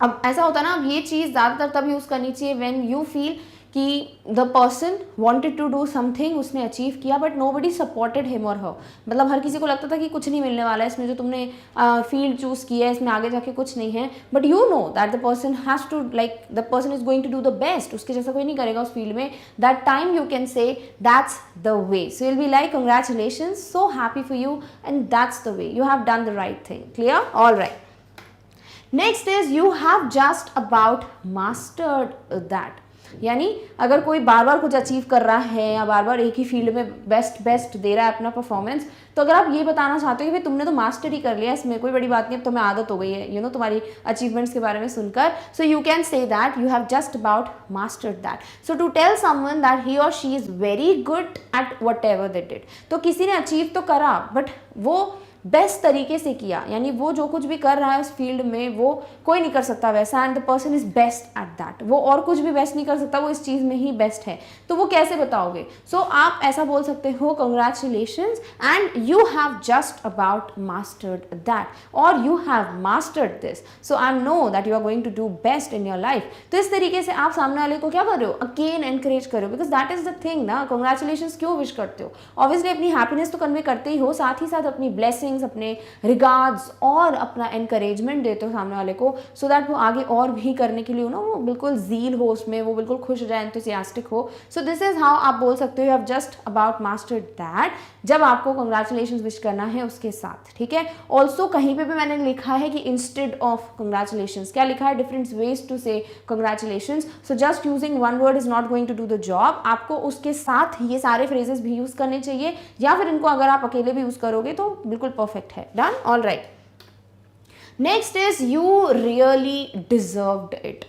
अब ऐसा होता है ना, अब ये चीज़ ज़्यादातर तब यूज़ करनी चाहिए व्हेन यू फील कि the person wanted to do something, उसने अचीव किया बट नोबडी सपोर्टेड हिम और हर। मतलब हर किसी को लगता था कि कुछ नहीं मिलने वाला है इसमें, जो तुमने फील्ड चूज़ किया है इसमें आगे जाके कुछ नहीं है, but you know that the person has to like the person is going to do the best, उसके जैसा कोई नहीं करेगा उस फील्ड में। That time you can say that's the way. So will be like congratulation, so happy for you and that's the way, you have done the right thing. Clear? All right. Next is you have just about mastered that. यानी अगर कोई बार बार कुछ achieve कर रहा है या बार बार एक ही field में बेस्ट दे रहा है अपना परफॉर्मेंस, तो अगर आप ये बताना चाहते हो कि भाई तुमने तो मास्टर ही कर लिया, इसमें कोई बड़ी बात नहीं, अब तुम्हें आदत हो गई है यू नो तुम्हारी अचीवमेंट्स के बारे में सुनकर, so you can say that you have just about mastered that. So to tell someone that he और she is very good at whatever they did. तो किसी ने अचीव तो करा बट वो बेस्ट तरीके से किया, यानी वो जो कुछ भी कर रहा है उस फील्ड में वो कोई नहीं कर सकता वैसा, and the person is best at that. वो और कुछ भी बेस्ट नहीं कर सकता, वो इस चीज़ में ही बेस्ट है। तो वो कैसे बताओगे? सो आप ऐसा बोल सकते हो congratulations and you have just about mastered that और you have mastered this, so I know that you are going to do best in your life. तो इस तरीके से आप सामने वाले को क्या कर रहे हो? अगेन एनकरेज करो, because that is the thing ना। कंग्रेचुलेशंस क्यों विश करते हो? ऑब्वियसली अपनी हैप्पीनेस तो कन्वे करते ही हो, साथ ही साथ अपनी ब्लेसिंग, अपने रिगार्ड्स और अपना एनकरेजमेंट देते हो सामने वाले को, सो दैट वो आगे और भी करने के लिए हो ना, वो बिल्कुल ज़ील हो उसमें, वो बिल्कुल खुश रहे, एंथुसियास्टिक हो। सो दिस इज हाउ आप बोल सकते हो you have just about mastered that, जब आपको कंग्रेचुलेशंस विश करना है उसके साथ, ठीक है? ऑल्सो कहीं पे भी मैंने लिखा है कि इंस्टेड ऑफ कंग्रेचुलेशंस, क्या लिखा है? Different ways to say congratulations. So just using one word is not going to do the job, आपको उसके साथ ये सारे फ्रेजेस भी यूज करने चाहिए, या फिर इनको अगर आप अकेले भी यूज करोगे तो बिल्कुल परफेक्ट है। Done? All right. Next is you really deserved it.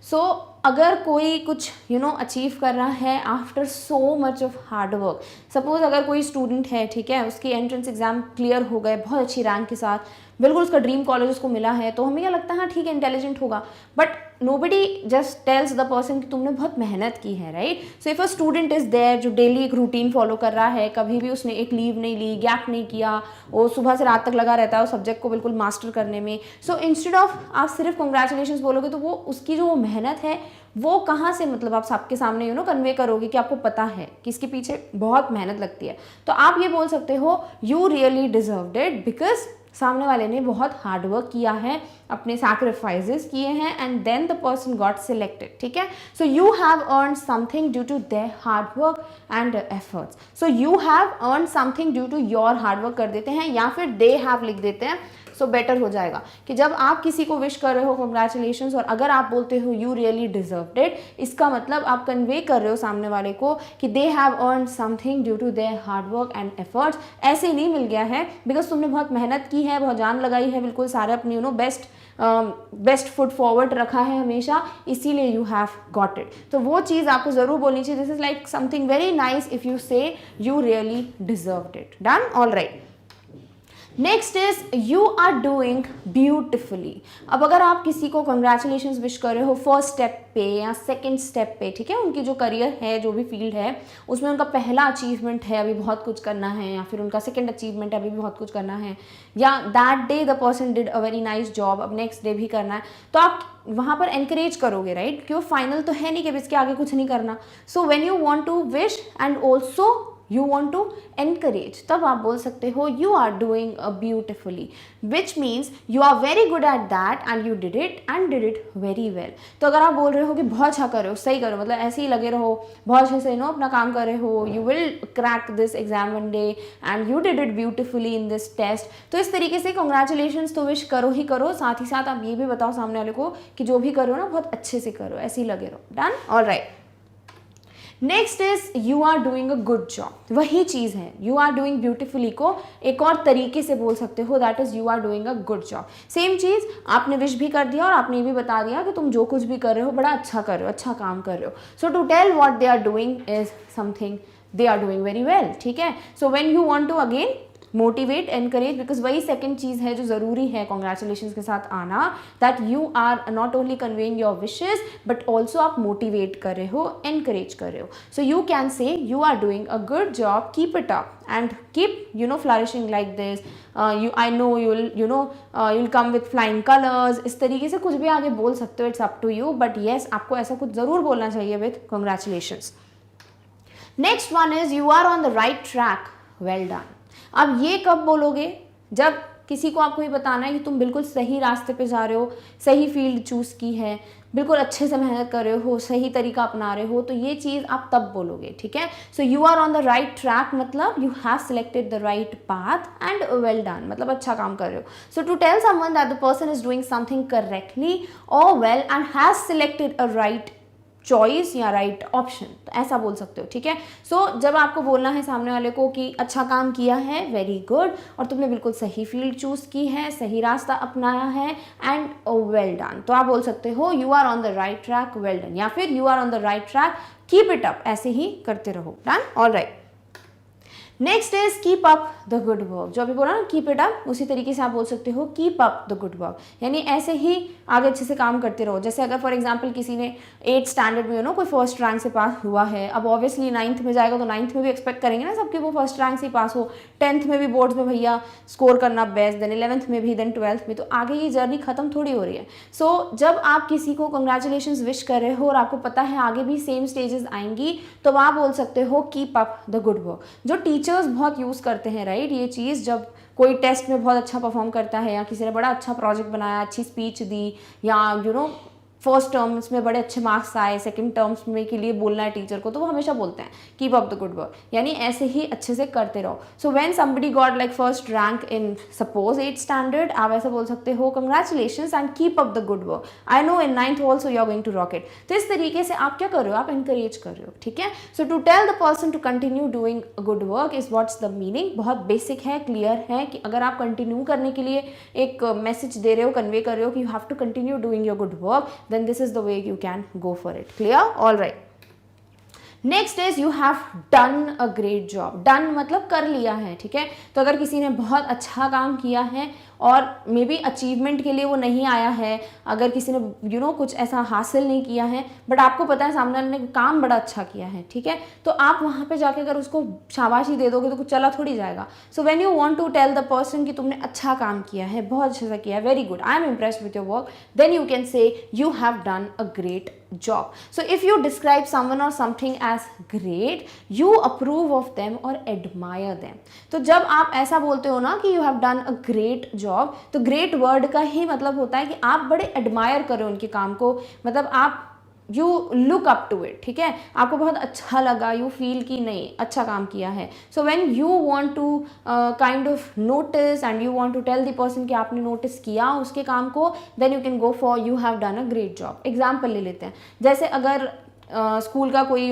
So अगर कोई कुछ अचीव कर रहा है after so much of hard work, suppose अगर कोई स्टूडेंट है, ठीक है, उसके एंट्रेंस एग्जाम क्लियर हो गए बहुत अच्छी रैंक के साथ, बिल्कुल उसका ड्रीम कॉलेज उसको मिला है, तो हमें क्या लगता है हाँ ठीक है इंटेलिजेंट होगा, but nobody just tells the person कि तुमने बहुत मेहनत की है, right? So if a student is there जो डेली एक रूटीन फॉलो कर रहा है, कभी भी उसने एक लीव नहीं ली, गैप नहीं किया, वो सुबह से रात तक लगा रहता है उस सब्जेक्ट को बिल्कुल मास्टर करने में, सो इंस्टेड ऑफ आप सिर्फ कंग्रेचुलेशंस बोलोगे तो वो उसकी जो मेहनत है वो कहाँ से मतलब आप सबके सामने कन्वे करोगे कि आपको पता है कि इसके पीछे बहुत मेहनत लगती है। तो आप ये बोल सकते हो you really deserved it because सामने वाले ने बहुत हार्ड वर्क किया है, अपने सैक्रिफाइसेस किए हैं, and then the person got selected, ठीक है? So you have earn something due to their hard work and efforts. So you have earn something due to your hard work कर देते हैं, या फिर दे हैव लिख देते हैं। सो बेटर हो जाएगा कि जब आप किसी को विश कर रहे हो कंग्रेचुलेशंस, और अगर आप बोलते हो यू रियली डिजर्व्ड इट, इसका मतलब आप कन्वे कर रहे हो सामने वाले को कि they have earn something due to their hard work and efforts. ऐसे नहीं मिल गया है बिकॉज तुमने बहुत मेहनत की है, बहुत जान लगाई है, बिल्कुल सारे अपनी बेस्ट फुट फॉरवर्ड रखा है हमेशा, इसीलिए यू हैव गॉट इट। तो वो चीज़ आपको ज़रूर बोलनी चाहिए, this is like something very nice if you say you really deserved it. Done, all right. Next is you are doing beautifully. अब अगर आप किसी को कंग्रेचुलेशंस विश कर रहे हो फर्स्ट स्टेप पे या सेकंड स्टेप पे, ठीक है, उनकी जो करियर है, जो भी फील्ड है, उसमें उनका पहला अचीवमेंट है, अभी बहुत कुछ करना है, या फिर उनका सेकंड अचीवमेंट है, अभी भी बहुत कुछ करना है, या that day the person did a very nice job, अब नेक्स्ट डे भी करना है, तो आप वहाँ पर एनकरेज करोगे, राइट, कि वो फाइनल तो है नहीं कि इसके आगे कुछ नहीं करना। So when you want to wish and also you want to encourage, तब आप बोल सकते हो you are doing beautifully, which means you are very good at that and you did it very well। तो अगर आप बोल रहे हो कि बहुत अच्छा कर रहे हो, सही करो, मतलब ऐसे ही लगे रहो, बहुत अच्छे से अपना काम कर रहे हो, you will crack this exam one day and you did it beautifully in this test, तो इस तरीके से congratulations तो विश करो ही करो, साथ ही साथ आप ये भी बताओ सामने वाले को कि जो भी करो ना बहुत अच्छे से करो, ऐसे ही लगे रहो। Done, all right. Next is you are doing a good job. वही चीज़ है, यू आर डूइंग ब्यूटिफुली को एक और तरीके से बोल सकते हो, that is you are doing a good job. Same चीज़ आपने विश भी कर दिया और आपने ये भी बता दिया कि तुम जो कुछ भी कर रहे हो बड़ा अच्छा कर रहे हो, अच्छा काम कर रहे हो। So to tell what they are doing is something they are doing very well, ठीक है। So when you want to again motivate, encourage, because वही सेकंड चीज़ है जो ज़रूरी है कॉन्ग्रेचुलेशन के साथ आना, that you are not only conveying your wishes but also आप मोटिवेट कर रहे हो, एनकरेज कर रहे हो। So you can say you are doing a good job, keep it up and keep flourishing like this, I know you'll come with flying colors, इस तरीके से कुछ भी आगे बोल सकते हो, it's up to you, but yes आपको ऐसा कुछ ज़रूर बोलना चाहिए with congratulations. Next one is you are on the right track, well done. अब ये कब बोलोगे? जब किसी को आपको ये बताना है कि तुम बिल्कुल सही रास्ते पे जा रहे हो, सही फील्ड चूज़ की है, बिल्कुल अच्छे से मेहनत कर रहे हो, सही तरीका अपना रहे हो, तो ये चीज़ आप तब बोलोगे, ठीक है। So you are on the right track मतलब you have selected the right path and well done, मतलब अच्छा काम कर रहे हो। So to tell someone that the person is doing something correctly और well and has selected a right choice या right option, तो ऐसा बोल सकते हो, ठीक है। सो जब आपको बोलना है सामने वाले को कि अच्छा काम किया है, वेरी गुड, और तुमने बिल्कुल सही फील्ड चूज की है, सही रास्ता अपनाया है एंड वेल डन, तो आप बोल सकते हो you are on the right track, well done, या फिर you are on the right track, keep it up, ऐसे ही करते रहो। Done, all right. Next is keep up the good work. जो अभी बोला ना कीप इट अप, उसी तरीके से आप बोल सकते हो keep up the good work, यानी ऐसे ही आगे अच्छे से काम करते रहो। जैसे अगर फॉर एग्जांपल किसी ने 8th स्टैंडर्ड में कोई फर्स्ट रैंक से पास हुआ है, अब ऑब्वियसली 9th में जाएगा तो 9th में भी एक्सपेक्ट करेंगे ना सबके वो फर्स्ट रैंक से ही पास हो, 10th में भी बोर्ड्स में भैया स्कोर करना बेस्ट, देन 11th में भी, देन 12th में, तो आगे ये जर्नी खत्म थोड़ी हो रही है। सो जब आप किसी को कंग्रेचुलेशंस विश कर रहे हो और आपको पता है आगे भी सेम स्टेजेस आएंगी, तो आप बोल सकते हो keep up the good work. जो टीचर्स बहुत यूज़ करते हैं, राइट, ये चीज़ जब कोई टेस्ट में बहुत अच्छा परफॉर्म करता है या किसी ने बड़ा अच्छा प्रोजेक्ट बनाया, अच्छी स्पीच दी, या फर्स्ट टर्म्स में बड़े अच्छे मार्क्स आए, सेकंड टर्म्स में के लिए बोलना है टीचर को, तो वो हमेशा बोलते हैं keep up the good work, यानी ऐसे ही अच्छे से करते रहो। So when somebody got like first rank in suppose 8th standard, आप ऐसा बोल सकते हो congratulations and keep up the good work, I know in 9th also you are going to rock it. तो इस तरीके से आप क्या कर रहे हो, आप एनकरेज कर रहे हो, ठीक है। So to tell the person to continue doing good work is what's the meaning. बहुत बेसिक है, क्लियर है कि अगर आप कंटिन्यू करने के लिए एक मैसेज दे रहे हो, कन्वे कर रहे हो कि you have to continue doing your good work, then this is the way you can go for it. Clear? All right. Next is you have done a great job. Done मतलब कर लिया है, ठीक है। तो अगर किसी ने बहुत अच्छा काम किया है और मे बी अचीवमेंट के लिए वो नहीं आया है, अगर किसी ने कुछ ऐसा हासिल नहीं किया है, बट आपको पता है सामने वाले ने काम बड़ा अच्छा किया है, ठीक है, तो आप वहाँ पे जाके अगर उसको शाबाशी दे दोगे तो कुछ चला थोड़ी जाएगा। So when you want to tell the person कि तुमने अच्छा काम किया है, बहुत अच्छे से किया है, very good, I am impressed with your work, then you can say you have done a great job. So if you describe someone or something as great, you approve of them or admire them. तो जब आप ऐसा बोलते हो ना कि you have done a great job, तो great word का ही मतलब होता है कि आप बड़े admire करो उनके काम को, मतलब आप you look up to it, ठीक है, आपको बहुत अच्छा लगा, यू फील कि नहीं अच्छा काम किया है. So when you want to kind of notice and you want to tell the person कि आपने नोटिस किया उसके काम को, then you can go for you have done a great job. Example ले लेते हैं, जैसे अगर स्कूल का कोई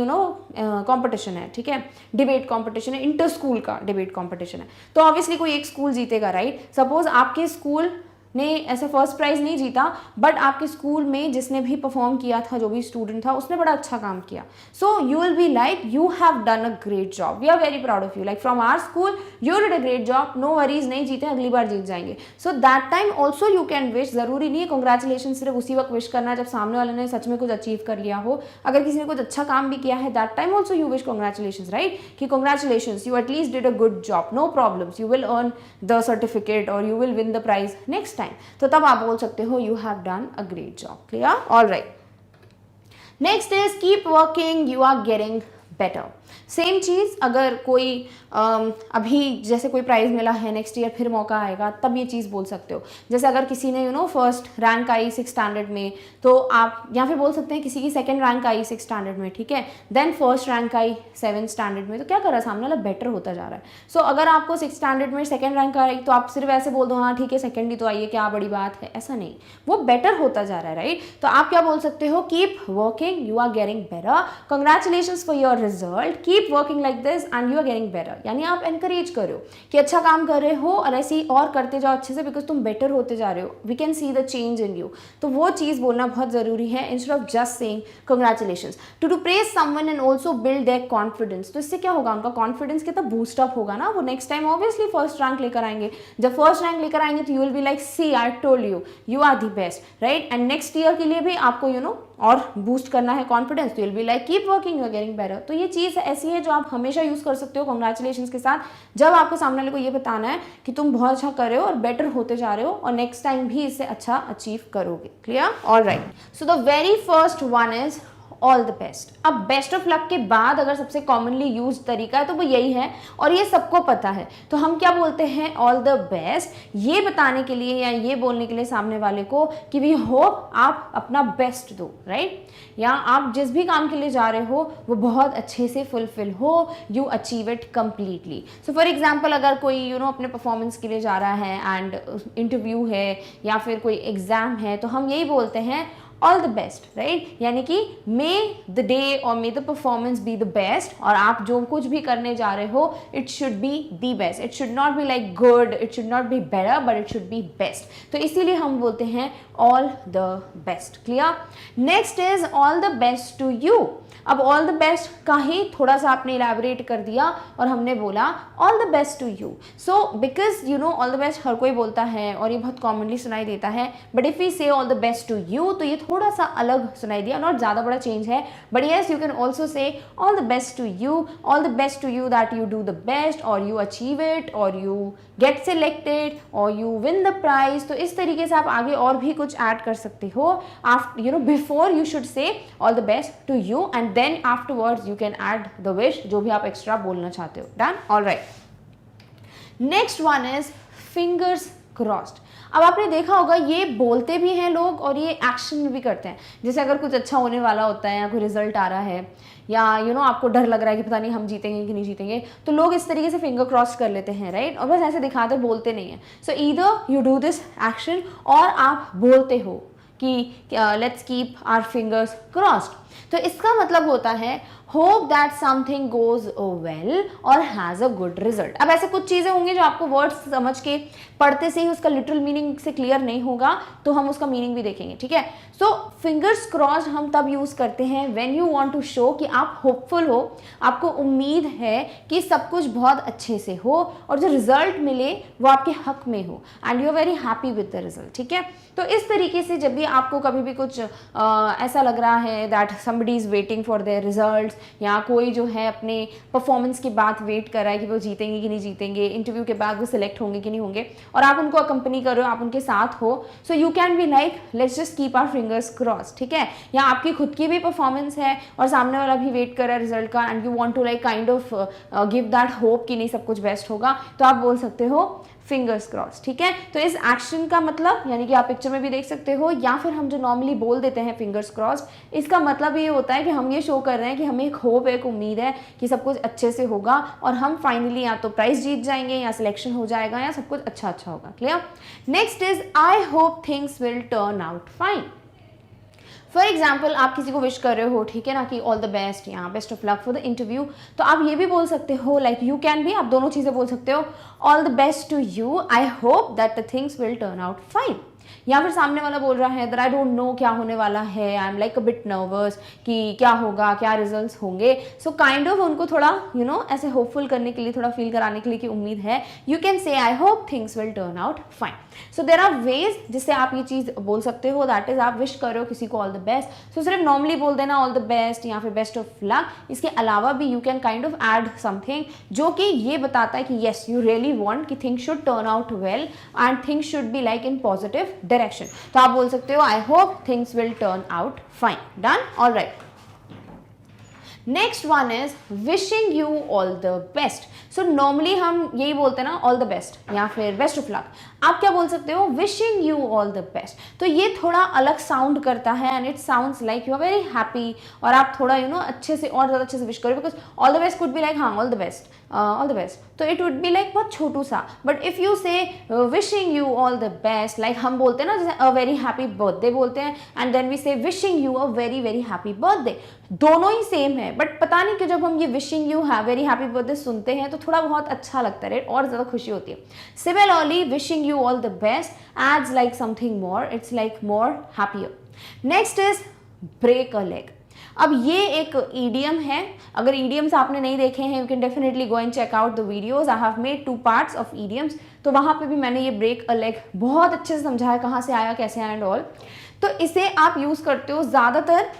कंपटीशन है, ठीक है, डिबेट कंपटीशन है, इंटर स्कूल का डिबेट कंपटीशन है, तो ऑब्वियसली कोई एक स्कूल जीतेगा, राइट. सपोज आपके स्कूल ने ऐसे फर्स्ट प्राइज नहीं जीता, बट आपके स्कूल में जिसने भी परफॉर्म किया था, जो भी स्टूडेंट था, उसने बड़ा अच्छा काम किया. So you will be like you have done a great job, we are very proud of you, like from our school you did a great job, no worries, नहीं जीते अगली बार जीत जाएंगे. So that time also you can wish. जरूरी नहीं है congratulation सिर्फ उसी वक्त विश करना जब सामने वाले ने सच में कुछ अचीव कर लिया हो. अगर किसी ने कुछ अच्छा काम भी किया है, that time also you wish congratulation, right, कि congratulation you at least did a good job, no problems, you will earn the certificate और you will win the prize next time. तो तब आप बोल सकते हो you have done a great job. Clear? Alright. Next is keep working, you are getting better. Same चीज़ अगर कोई अभी जैसे कोई प्राइज़ मिला है, नेक्स्ट ईयर फिर मौका आएगा, तब ये चीज़ बोल सकते हो. जैसे अगर किसी ने फर्स्ट रैंक आई 6th स्टैंडर्ड में, तो आप या फिर बोल सकते हैं किसी की सेकंड रैंक आई 6th स्टैंडर्ड में, ठीक है, देन फर्स्ट रैंक आई 7th स्टैंडर्ड में, तो क्या कर रहा है सामने वाला, बेटर होता जा रहा है. सो अगर आपको 6th स्टैंडर्ड में सेकंड रैंक आई तो आप सिर्फ ऐसे बोल दो हाँ ठीक है सेकंड ही तो आई है, क्या बड़ी बात है, ऐसा नहीं, वो बेटर होता जा रहा है, राइट. तो आप क्या बोल सकते हो, keep working, you are getting better, congratulations for your result, keep working like this and you are getting better. यानी आप एनकरेज करो कि अच्छा काम कर रहे हो और ऐसे ही और करते जाओ अच्छे से, बिकॉज तुम बेटर होते जा रहे हो, we can see the change in you. तो वो चीज़ बोलना बहुत ज़रूरी है instead of just saying congratulations. To praise someone and also build their confidence. तो इससे क्या होगा, उनका कॉन्फिडेंस कितना बूस्टअप होगा ना, वो next time obviously first rank लेकर आएंगे. जब फर्स्ट रैंक लेकर आएंगे तो you will be like see I told you, you are the best, right. And next year के लिए भी आपको और बूस्ट करना है कॉन्फिडेंस, तो you will be like keep working, you are getting better. तो ये चीज़ ऐसी है जो आप हमेशा यूज़ कर सकते हो कॉन्ग्रेचुलेशन के साथ, जब आपको सामने वाले को ये बताना है कि तुम बहुत अच्छा कर रहे हो और बेटर होते जा रहे हो और नेक्स्ट टाइम भी इससे अच्छा अचीव करोगे. Clear? Alright. So the very first one is all the best. अब बेस्ट ऑफ लक के बाद अगर सबसे कॉमनली यूज तरीका है तो वो यही है और ये सबको पता है. तो हम क्या बोलते हैं, ऑल द बेस्ट, ये बताने के लिए या ये बोलने के लिए सामने वाले को कि वी होप आप अपना बेस्ट दो, राइट, या आप जिस भी काम के लिए जा रहे हो वो बहुत अच्छे से फुलफिल हो, you achieve it completely. So for example अगर कोई अपने परफॉर्मेंस के लिए जा रहा है एंड इंटरव्यू है या फिर कोई एग्जाम है, तो हम यही बोलते हैं ऑल द बेस्ट, राइट, यानी कि मे द डे और may the performance be the best. और आप जो कुछ भी करने जा रहे हो it should be the best, it should not be like good, it should not be better, but it should be best. तो इसीलिए हम बोलते हैं all the best. Clear? Next is all the best to you. अब all the best का ही थोड़ा सा आपने इलेबोरेट कर दिया और हमने बोला all the best to you. So because all the best हर कोई बोलता है और ये बहुत कॉमनली सुनाई देता है, but if we say all the best to you तो ये थोड़ा सा अलग सुनाई दिया, नॉट ज़्यादा बड़ा चेंज है, but yes you can also say all the best to you, all the best to you that you do the best और यू अचीव इट और यू गेट सिलेक्टेड और यू विन द प्राइज. तो इस तरीके से आप आगे और भी कुछ ऐड कर सकते हो. After before you should say all the best to you and then afterwards you can add the wish, जो भी आप एक्स्ट्रा बोलना चाहते हो. Done? Alright. Next one is fingers crossed. अब आपने देखा होगा ये बोलते भी हैं लोग और ये एक्शन में भी करते हैं. जैसे अगर कुछ अच्छा होने वाला होता है या कोई रिजल्ट आ रहा है या आपको डर लग रहा है कि पता नहीं हम जीतेंगे कि नहीं जीतेंगे, तो लोग इस तरीके से फिंगर क्रॉस कर लेते हैं, राइट, और बस ऐसे दिखाते, बोलते नहीं हैं. So either you do this action और आप बोलते हो कि let's keep our fingers crossed. तो इसका मतलब होता है hope that something goes well और हैज़ अ गुड रिजल्ट. अब ऐसे कुछ चीज़ें होंगी जो आपको वर्ड्स समझ के पढ़ते से ही उसका लिटरल मीनिंग से क्लियर नहीं होगा, तो हम उसका मीनिंग भी देखेंगे, ठीक है. सो फिंगर्स क्रॉस्ड हम तब यूज़ करते हैं when you want to show कि आप होपफुल हो, आपको उम्मीद है कि सब कुछ बहुत अच्छे से हो और जो रिजल्ट मिले वो आपके हक में हो and you are very happy with the result, ठीक है. तो इस तरीके से जब भी आपको कभी भी कुछ ऐसा लग रहा है that somebody is waiting for their results या कोई जो है अपने परफॉर्मेंस के बाद वेट कर रहा है कि वो जीतेंगे कि नहीं जीतेंगे, इंटरव्यू के बाद वो सिलेक्ट होंगे कि नहीं होंगे और आप उनको अकम्पनी कर रहे हो, आप उनके साथ हो, so you can be like let's just keep our fingers cross, ठीक है. या आपकी खुद की भी परफॉर्मेंस है और सामने वाला भी वेट कर रहा है रिजल्ट का and you want to like kind of give that hope कि नहीं सब कुछ बेस्ट होगा, तो आप बोल सकते हो फिंगर्स क्रॉस, ठीक है। तो इस एक्शन का मतलब यानी कि आप पिक्चर में भी देख सकते हो, या फिर हम जो नॉर्मली बोल देते हैं फिंगर्स क्रॉस, इसका मतलब ये होता है कि हम ये शो कर रहे हैं कि हमें एक होप है, एक उम्मीद है कि सब कुछ अच्छे से होगा और हम फाइनली या तो प्राइज जीत जाएंगे या सिलेक्शन हो जाएगा या सब कुछ अच्छा अच्छा होगा। Clear. Next is I hope things will turn out fine. For example आप किसी को विश कर रहे हो, ठीक है ना, कि ऑल द बेस्ट या best of luck for the interview, तो आप ये भी बोल सकते हो लाइक यू कैन भी, आप दोनों चीज़ें बोल सकते हो, all the best to you, I hope that the things will turn out fine. या फिर सामने वाला बोल रहा है दैट आई डोंट नो क्या होने वाला है, I am like a bit nervous कि क्या होगा, क्या रिजल्ट्स होंगे। सो काइंड ऑफ उनको थोड़ा ऐसे होपफुल करने के लिए, थोड़ा फील कराने के लिए कि उम्मीद है, you can say I hope things will turn out fine. So there are ways जिससे आप ये चीज़ बोल सकते हो, दैट इज आप विश कर रहे हो किसी को ऑल द बेस्ट, सो सिर्फ नॉर्मली बोल देना ऑल द बेस्ट या फिर बेस्ट ऑफ लक। इसके अलावा भी you can kind of add something जो कि ये बताता है कि येस यू रियली वांट कि things should turn out well and things should be like in positive direction. तो आप बोल सकते हो I hope things will turn out fine. Done, all right. Next one is wishing you all the best. So normally हम यही बोलते हैं ना, ऑल द बेस्ट या फिर बेस्ट ऑफ लक। आप क्या बोल सकते हो, wishing you all the best. तो ये थोड़ा अलग साउंड करता है and it sounds like you are very happy, और आप थोड़ा अच्छे से और ज़्यादा अच्छे से विश करो, because all the best could be like हाँ all the best, all the best, तो इट वुड बी लाइक बहुत छोटू सा। But if you say wishing you all the best, like हम बोलते हैं ना जैसे अ वेरी हैप्पी बर्थडे बोलते हैं एंड देन वी से wishing you a very very happy birthday, दोनों ही सेम है, बट पता नहीं कि जब हम ये wishing you very happy birthday सुनते हैं तो थोड़ा बहुत अच्छा लगता है, और ज़्यादा खुशी होती है। Similarly wishing you all the best adds like something more, it's like more happier. Next is break a leg. अब ये एक ईडियम है, अगर ईडियम्स आपने नहीं देखे हैं you can definitely go and check out the videos, I have made 2 parts of idioms, तो वहाँ पे भी मैंने ये ब्रेक अ लेग बहुत अच्छे से समझाया, कहाँ से आया कैसे आया एंड ऑल। तो इसे आप यूज़ करते हो ज़्यादातर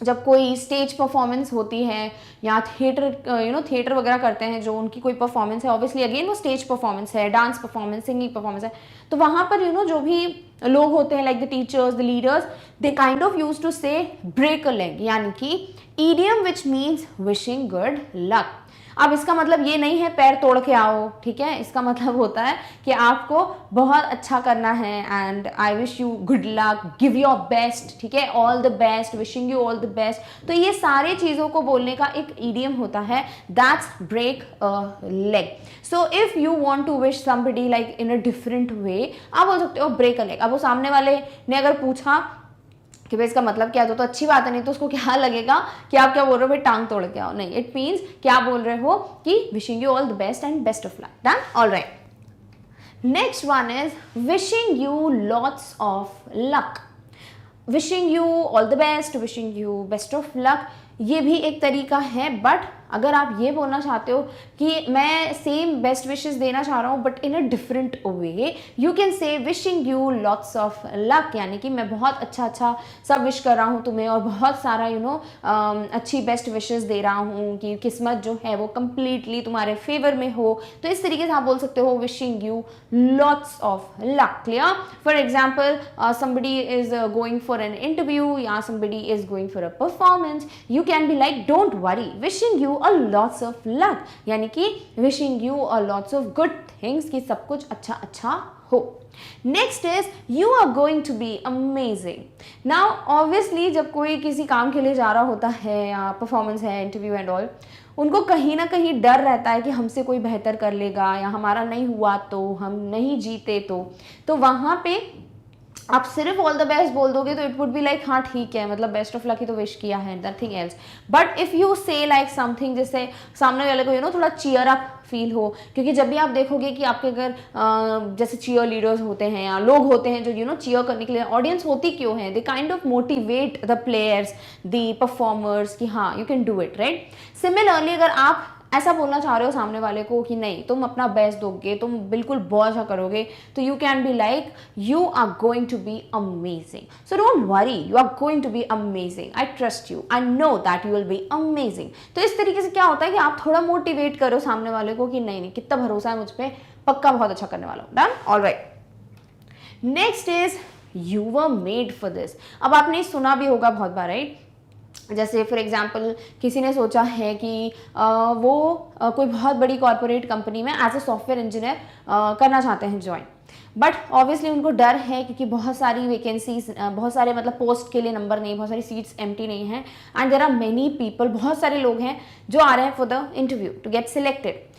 जब कोई स्टेज परफॉर्मेंस होती है या थिएटर थिएटर वगैरह करते हैं, जो उनकी कोई परफॉर्मेंस है, ऑब्वियसली अगेन वो स्टेज परफॉर्मेंस है, डांस परफॉर्मेंस, सिंगिंग परफॉर्मेंस है, तो वहाँ पर जो भी लोग होते हैं like the teachers, the leaders, they kind of use to say break a leg, यानी कि idiom which means wishing good luck. अब इसका मतलब ये नहीं है पैर तोड़ के आओ, ठीक है, इसका मतलब होता है कि आपको बहुत अच्छा करना है and I wish you good luck, give your best, ठीक है, all the best, wishing you all the best. तो ये सारे चीज़ों को बोलने का एक ईडियम होता है, that's break a leg. So if you want to wish somebody like in a different way, आप बोल सकते हो ब्रेक अ लेग। अब वो सामने वाले ने अगर पूछा कि भाई इसका मतलब क्या, तो अच्छी बात है, नहीं तो उसको क्या लगेगा कि आप क्या बोल रहे हो भाई टांग तोड़ के आओ, नहीं, इट मीन्स कि आप बोल रहे हो कि wishing you all the best and best of luck. Done, all right. Next one is wishing you lots of luck. Wishing you all the best, wishing you best of luck, ये भी एक तरीका है, बट अगर आप ये बोलना चाहते हो कि मैं सेम बेस्ट विशेस देना चाह रहा हूँ but in a different way, you can से wishing you lots of luck, यानी कि मैं बहुत अच्छा सब विश कर रहा हूँ तुम्हें और बहुत सारा अच्छी बेस्ट विशेस दे रहा हूँ कि किस्मत जो है वो कम्प्लीटली तुम्हारे फेवर में हो। तो इस तरीके से आप बोल सकते हो wishing you lots of luck. Clear. For example somebody is going for an interview या somebody is going for a performance, you can be like don't worry, wishing you a lots of luck, यानी कि wishing you a lots of good things कि सब कुछ अच्छा हो। Next is you are going to be amazing. Now obviously जब कोई किसी काम के लिए जा रहा होता है या परफॉर्मेंस है, इंटरव्यू एंड ऑल, उनको कहीं ना कहीं डर रहता है कि हमसे कोई बेहतर कर लेगा या हमारा नहीं हुआ तो, हम नहीं जीते तो वहाँ पे आप सिर्फ ऑल द बेस्ट बोल दोगे तो इट वुड बी लाइक हाँ ठीक है, मतलब बेस्ट ऑफ लक ही तो विश किया है, nothing else. But if you से लाइक समथिंग जिससे सामने वाले को थोड़ा चीयर अप फील हो, क्योंकि जब भी आप देखोगे कि आपके अगर जैसे चीयर लीडर्स होते हैं या लोग होते हैं जो चीयर करने के लिए, ऑडियंस होती क्यों है, दे kind of motivate the players, the performers कि हाँ you can do it, right. Similarly अगर आप ऐसा बोलना चाह रहे हो सामने वाले को कि नहीं तुम अपना बेस्ट दोगे, तुम बिल्कुल बहुत अच्छा करोगे, तो you can be like you are going to be amazing, so don't worry, you are going to be amazing, I trust you, I know that you will be amazing. तो इस तरीके से क्या होता है कि आप थोड़ा मोटिवेट करो सामने वाले को कि नहीं कितना भरोसा है मुझ पर, पक्का बहुत अच्छा करने वाला हूँ। Done, all right. Next is you were made for this. अब आपने सुना भी होगा बहुत बार, राइट, जैसे फॉर एग्जांपल किसी ने सोचा है कि कोई बहुत बड़ी कॉर्पोरेट कंपनी में एज ए सॉफ्टवेयर इंजीनियर करना चाहते हैं ज्वाइन, बट ऑब्वियसली उनको डर है क्योंकि बहुत सारी वैकेंसीज, बहुत सारे मतलब पोस्ट के लिए नंबर नहीं, बहुत सारी सीट्स एम्प्टी नहीं हैं, and there are many people, बहुत सारे लोग हैं जो आ रहे हैं for the interview to get selected.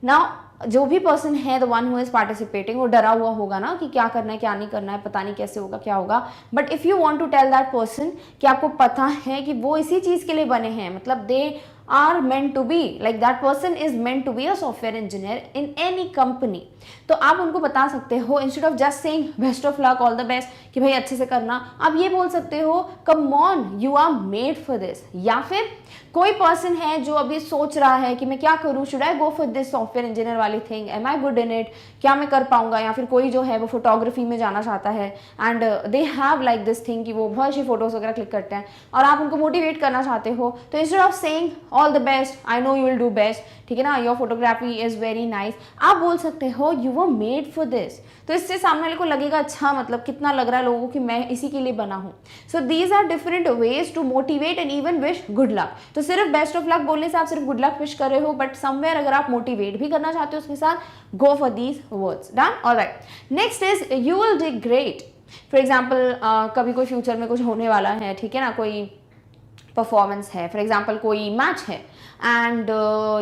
Now जो भी पर्सन है the one who is participating वो डरा हुआ होगा ना कि क्या करना है क्या नहीं करना है, पता नहीं कैसे होगा क्या होगा। But if you want to tell that person कि आपको पता है कि वो इसी चीज़ के लिए बने हैं, मतलब दे are meant to be, like that person is meant to be a software engineer in any company, तो आप उनको बता सकते हो instead of just saying best of luck all the best कि भाई अच्छे से करना, आप ये बोल सकते हो come on you are made for this। या फिर कोई पर्सन है जो अभी सोच रहा है कि मैं क्या करूँ, should I go for this software engineer वाली thing, am I good in it, क्या मैं कर पाऊंगा। या फिर कोई जो है वो फोटोग्राफी में जाना चाहता है and they have like this thing कि वो बहुत सी फोटोज वगैरह क्लिक करते हैं और आप उनको मोटिवेट करना चाहते हो, तो instead of saying all the best, I know you will do best, ठीक है ना, your photography is very nice, आप बोल सकते हो you were made for this. तो इससे सामने वाले को लगेगा अच्छा, मतलब कितना लग रहा है लोगों को कि मैं इसी के लिए बना हूँ। So these are different ways to motivate and even wish good luck. तो सिर्फ बेस्ट ऑफ लक बोलने से आप सिर्फ गुड लक विश कर रहे हो, बट समवेयर अगर आप मोटिवेट भी करना चाहते हो उसके साथ go for these words. Done, alright. Next is you will do great. For example कभी कोई फ्यूचर में कुछ होने वाला है, ठीक है ना, कोई परफॉर्मेंस है, फॉर एग्जाम्पल कोई मैच है and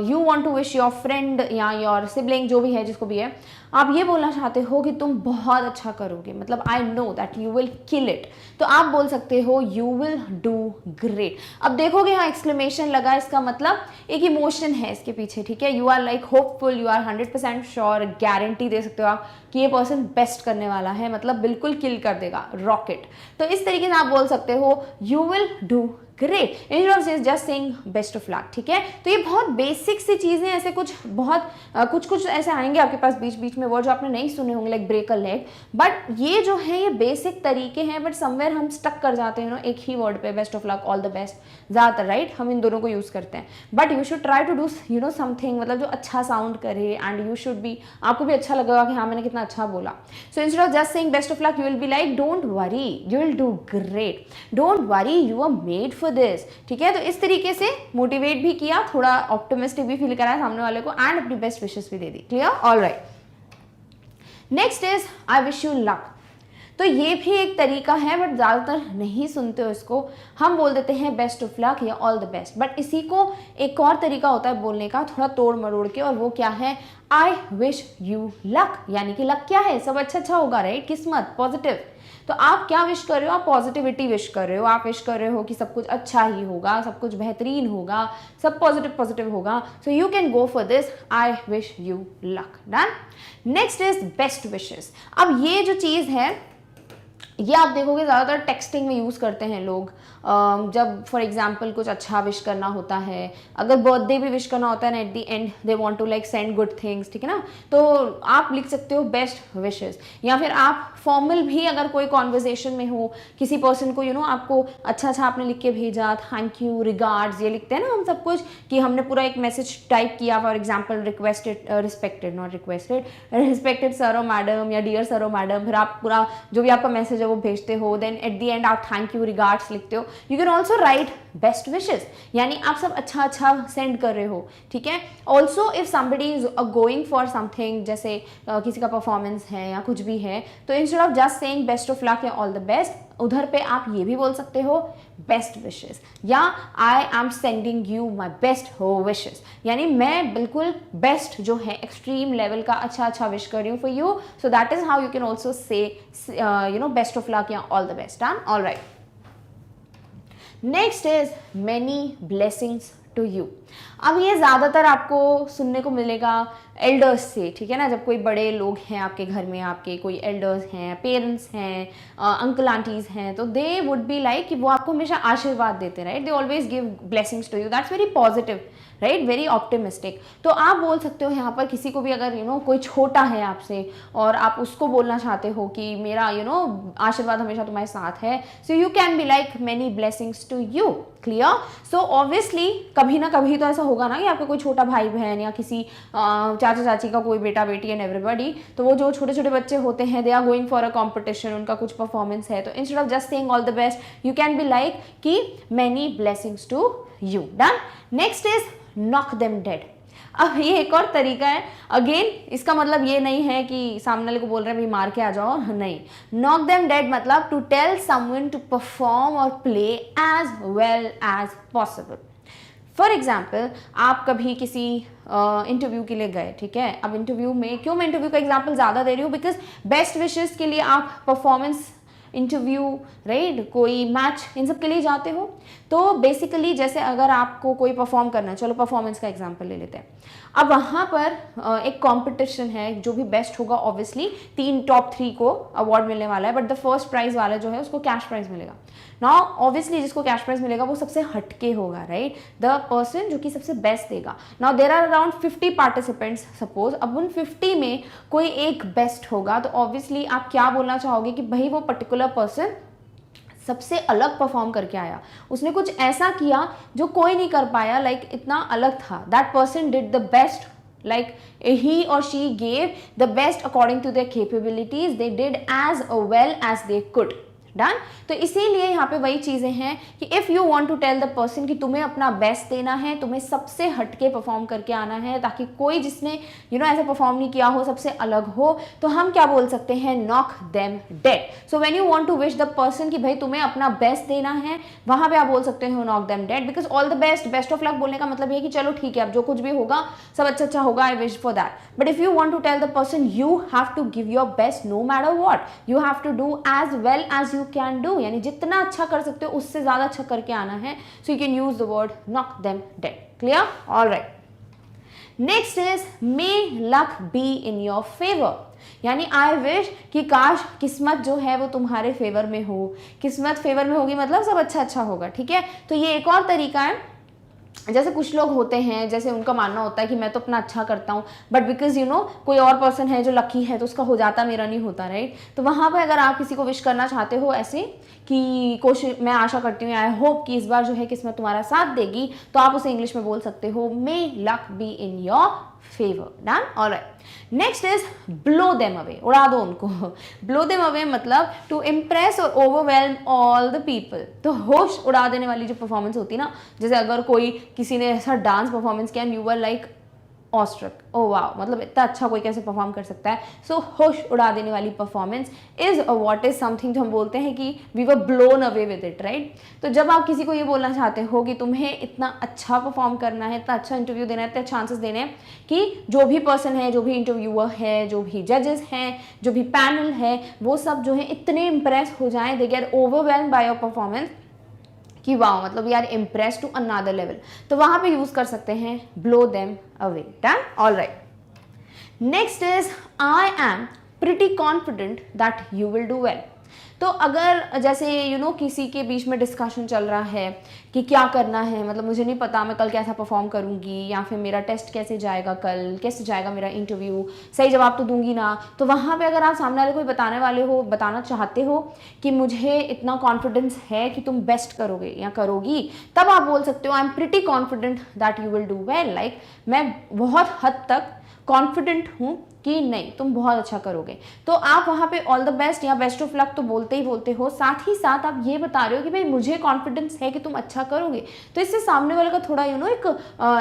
you want to wish your friend या योर सिबलिंग जो भी है जिसको भी है, आप ये बोलना चाहते हो कि तुम बहुत अच्छा करोगे, मतलब आई know that you will kill it, तो आप बोल सकते हो यू विल डू ग्रेट। अब देखोगे यहाँ एक्सक्लेमेशन लगा, इसका मतलब एक इमोशन है इसके पीछे, ठीक है, you are like hopeful, you are 100% sure, guarantee दे सकते हो आप कि ये पर्सन बेस्ट करने वाला है, मतलब बिल्कुल किल कर देगा, रॉकेट। तो इस तरीके से आप बोल सकते हो you will do great instead of just saying best of luck, ठीक है। तो ये बहुत बेसिक सी चीजें, ऐसे कुछ बहुत कुछ ऐसे आएंगे आपके पास बीच बीच में वर्ड जो आपने नहीं सुने होंगे, like break a leg, but ये जो है ये बेसिक तरीके हैं, बट समवेयर हम स्टक कर जाते हैं ना एक ही वर्ड पे, best of luck, all the best, ज्यादातर राइट हम इन दोनों को यूज करते हैं। But you should try to do you know something, मतलब जो अच्छा साउंड करे एंड यू शुड बी, आपको भी अच्छा लगेगा कि हाँ मैंने कितना अच्छा बोला। So instead of just saying best of luck you will be like don't worry you will do great, don't worry you are made for this, ठीक है। तो इस तरीके से मोटिवेट भी किया, थोड़ा ऑप्टिमिस्टिक भी फील कराया सामने वाले को एंड अपनी बेस्ट विशेस भी दे दी, clear, alright. Next is I wish you luck. तो ये भी एक तरीका है बट ज़्यादातर नहीं सुनते हो इसको, हम बोल देते हैं बेस्ट ऑफ लक या ऑल द बेस्ट, बट इसी को एक और तरीका होता है बोलने का थोड़ा तोड़ मरोड़ के, और वो क्या है, आई विश यू लक, यानी कि लक क्या है, सब अच्छा अच्छा होगा, राइट, किस्मत, पॉजिटिव। तो आप क्या विश कर रहे हो, आप पॉजिटिविटी विश कर रहे हो, आप विश कर रहे हो कि सब कुछ अच्छा ही होगा, सब कुछ बेहतरीन होगा, सब पॉजिटिव होगा। सो you can go for this I wish you luck. Done. Next is best wishes. अब ये जो चीज़ है ये आप देखोगे ज़्यादातर टेक्सटिंग में यूज़ करते हैं लोग, जब फॉर एग्जांपल कुछ अच्छा विश करना होता है, अगर बर्थडे भी विश करना होता है ना, at the end they want to like send good things, ठीक है ना, तो आप लिख सकते हो बेस्ट विशेस। या फिर आप फॉर्मल भी अगर कोई कॉन्वर्जेशन में हो, किसी पर्सन को यू नो आपको अच्छा आपने लिख के भेजा, थैंक यू, रिगार्ड्स, ये लिखते हैं ना हम सब कुछ कि हमने पूरा एक मैसेज टाइप किया, for example requested, respected not requested, respected sir और मैडम या डियर सर और मैडम, फिर आप पूरा जो भी आपका मैसेज है वो भेजते हो, देन एट द एंड आप थैंक यू, रिगार्ड्स लिखते हो। You can also right best wishes, यानी आप सब अच्छा सेंड कर रहे हो, ठीक है। Also if somebody is going for something, जैसे किसी का परफॉर्मेंस है या कुछ भी है, तो instead of just saying best of luck या ऑल द बेस्ट, उधर पे आप ये भी बोल सकते हो बेस्ट विशेस या I am sending you my best हो विशेस, यानी मैं बिल्कुल बेस्ट जो है एक्सट्रीम लेवल का अच्छा विश कर रही हूँ for you. So that is how you can also say you know best of luck या all the best. All right. Next is many blessings to you. अब ये ज़्यादातर आपको सुनने को मिलेगा एल्डर्स से, ठीक है ना, जब कोई बड़े लोग हैं आपके घर में, आपके कोई एल्डर्स हैं, पेरेंट्स हैं, अंकल आंटीज़ हैं, तो दे वुड बी लाइक कि वो आपको हमेशा आशीर्वाद देते, right, they always give blessings to you, that's very positive, right, very optimistic. तो आप बोल सकते हो यहाँ पर किसी को भी अगर यू नो कोई छोटा है आपसे और आप उसको बोलना चाहते हो कि मेरा यू नो आशीर्वाद हमेशा तुम्हारे साथ है, so you can be like many blessings to you. Clear. So obviously कभी ना कभी तो ऐसा होगा ना कि आपका कोई छोटा भाई बहन या किसी चाचा चाची का कोई बेटा बेटी एंड एवरीबॉडी, तो वो जो छोटे छोटे बच्चे होते हैं they are going for a competition, उनका कुछ परफॉर्मेंस है, तो instead of just saying all the best you can be like कि many blessings to you. Done. Next is knock them dead. अब ये एक और तरीका है, अगेन इसका मतलब ये नहीं है कि सामने वाले को बोल रहे हैं भाई मार के आ जाओ, नहीं। नॉक देम डेड मतलब to tell someone to perform और play as well as possible. For example आप कभी किसी इंटरव्यू के लिए गए, ठीक है। अब इंटरव्यू में, क्यों मैं इंटरव्यू का एग्जाम्पल ज़्यादा दे रही हूँ, बिकॉज बेस्ट विशेस के लिए आप परफॉर्मेंस, इंटरव्यू, राइट, कोई मैच, इन सब के लिए जाते हो। तो बेसिकली जैसे अगर आपको कोई परफॉर्म करना है, चलो परफॉर्मेंस का एग्जांपल ले लेते हैं। अब वहाँ पर एक कंपटीशन है, जो भी बेस्ट होगा ऑब्वियसली टॉप 3 को अवार्ड मिलने वाला है, बट द फर्स्ट प्राइज वाला जो है उसको कैश प्राइज मिलेगा। नाउ ऑब्वियसली जिसको कैश प्राइज मिलेगा वो सबसे हटके होगा, राइट, द पर्सन जो कि सबसे बेस्ट देगा। Now there are around 50 participants suppose, अब उन 50 में कोई एक बेस्ट होगा, तो ऑब्वियसली आप क्या बोलना चाहोगे कि भाई वो पर्टिकुलर पर्सन सबसे अलग परफॉर्म करके आया, उसने कुछ ऐसा किया जो कोई नहीं कर पाया, लाइक इतना अलग था, that person did the best, like he or she gave the best according to their capabilities, they did as well as they could। डन। तो इसीलिए यहाँ पे वही चीज़ें हैं कि if you want to tell the person कि तुम्हें अपना बेस्ट देना है, तुम्हें सबसे हटके परफॉर्म करके आना है, ताकि कोई जिसने ऐसे परफॉर्म नहीं किया हो, सबसे अलग हो, तो हम क्या बोल सकते हैं, knock them dead. So when you want to wish the person कि भाई तुम्हें अपना बेस्ट देना है, वहाँ पे आप बोल सकते हो knock them dead, because all the best, best of luck बोलने का मतलब ये कि चलो ठीक है, अब जो कुछ भी होगा सब अच्छा अच्छा होगा, I wish for that. But if you want to tell the person you have to give your best no matter what, you have to do as well as you can do, यानी जितना अच्छा कर सकते हो उससे ज्यादा अच्छा करके आना है। So you can use the word knock them dead. Clear? Alright. Next is may luck be in your favour, यानी आई विश कि काश किस्मत जो है वो तुम्हारे फेवर में हो। किस्मत फेवर में होगी मतलब सब अच्छा अच्छा होगा, ठीक है। तो ये एक और तरीका है। जैसे कुछ लोग होते हैं, जैसे उनका मानना होता है कि मैं तो अपना अच्छा करता हूँ, बट बिकॉज कोई और पर्सन है जो लकी है तो उसका हो जाता, मेरा नहीं होता, राइट। तो वहाँ पे अगर आप किसी को विश करना चाहते हो ऐसे कि कोशिश, मैं आशा करती हूँ, आई होप कि इस बार जो है किस्मत तुम्हारा साथ देगी, तो आप उसे इंग्लिश में बोल सकते हो may luck be in your favour. Done. Alright. Next is blow them away, उड़ा दो उनको। ब्लो देम अवे मतलब टू इम्प्रेस और ओवरवेलम ऑल द पीपल। तो होश उड़ा देने वाली जो परफॉर्मेंस होती है ना, जैसे अगर कोई किसी ने ऐसा डांस परफॉर्मेंस किया and you were like awestruck, oh wow, मतलब इतना अच्छा कोई कैसे परफॉर्म कर सकता है। सो होश उड़ा देने वाली performance is what is something जो हम बोलते हैं कि we were blown away with it, right. तो जब आप किसी को ये बोलना चाहते हो कि तुम्हें इतना अच्छा परफॉर्म करना है, इतना अच्छा इंटरव्यू देना है, इतने चांसेस देने हैं कि जो भी पर्सन है, जो भी इंटरव्यूअर है, जो भी जजेस हैं, जो भी पैनल है, वो सब जो है इतने इंप्रेस हो जाएं, they get overwhelmed by your performance कि वाओ, मतलब we are impress to another level. तो वहां पे यूज कर सकते हैं blow them away. Done. Alright. Next is I am pretty confident that you will do well. तो अगर जैसे किसी के बीच में डिस्कशन चल रहा है कि क्या करना है, मतलब मुझे नहीं पता मैं कल कैसा परफॉर्म करूंगी, या फिर मेरा टेस्ट कैसे जाएगा, कल कैसे जाएगा मेरा इंटरव्यू, सही जवाब तो दूंगी ना। तो वहाँ पे अगर आप सामने वाले को बताना चाहते हो कि मुझे इतना कॉन्फिडेंस है कि तुम बेस्ट करोगे या करोगी, तब आप बोल सकते हो I am pretty confident that you will do well, like मैं बहुत हद तक कॉन्फिडेंट हूँ कि नहीं तुम बहुत अच्छा करोगे। तो आप वहाँ पे ऑल द बेस्ट या बेस्ट ऑफ लक तो बोलते ही बोलते हो, साथ ही साथ आप ये बता रहे हो कि भाई मुझे कॉन्फिडेंस है कि तुम अच्छा करोगे। तो इससे सामने वाले का थोड़ा एक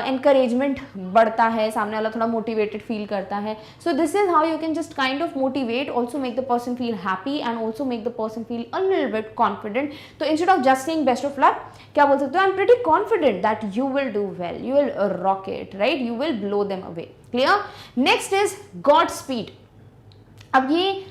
एनकरेजमेंट बढ़ता है, सामने वाला थोड़ा मोटिवेटेड फील करता है। So this is how you can just kind of motivate, also make the person feel happy and also make the person feel a little bit confident. तो instead of just saying best of luck, क्या बोल सकते हो, I am pretty confident that you will do well, you will rock it, right, you will blow them away. Clear? Next is godspeed. अब ये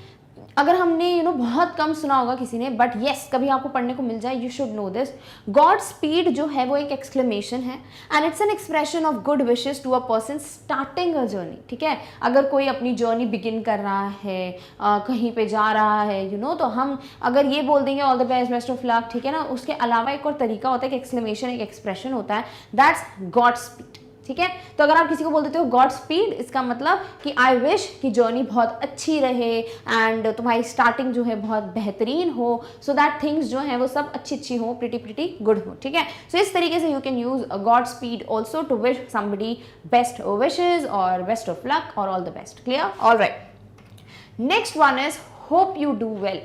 अगर हमने बहुत कम सुना होगा किसी ने, बट येस कभी आपको पढ़ने को मिल जाए, you should know this. God speed जो है वो एक एक्सक्लेमेशन है and it's an expression of good wishes to a person starting a journey. ठीक है, अगर कोई अपनी जर्नी बिगिन कर रहा है, कहीं पे जा रहा है तो हम अगर ये बोल देंगे all the best, best of luck, ठीक है ना। उसके अलावा एक और तरीका होता है कि एक्सक्लेमेशन, एक एक्सप्रेशन होता है, दैट्स गॉड स्पीड। ठीक है। तो अगर आप किसी को बोल देते हो गॉड स्पीड, इसका मतलब कि आई विश कि जर्नी बहुत अच्छी रहे एंड तुम्हारी स्टार्टिंग जो है बहुत बेहतरीन हो, सो दैट थिंग्स जो है वो सब अच्छी हो, प्रिटी गुड हो, ठीक है। सो इस तरीके से you can use god speed also to wish somebody best wishes और बेस्ट ऑफ लक और all the best. Clear? Alright, next one is hope you do well.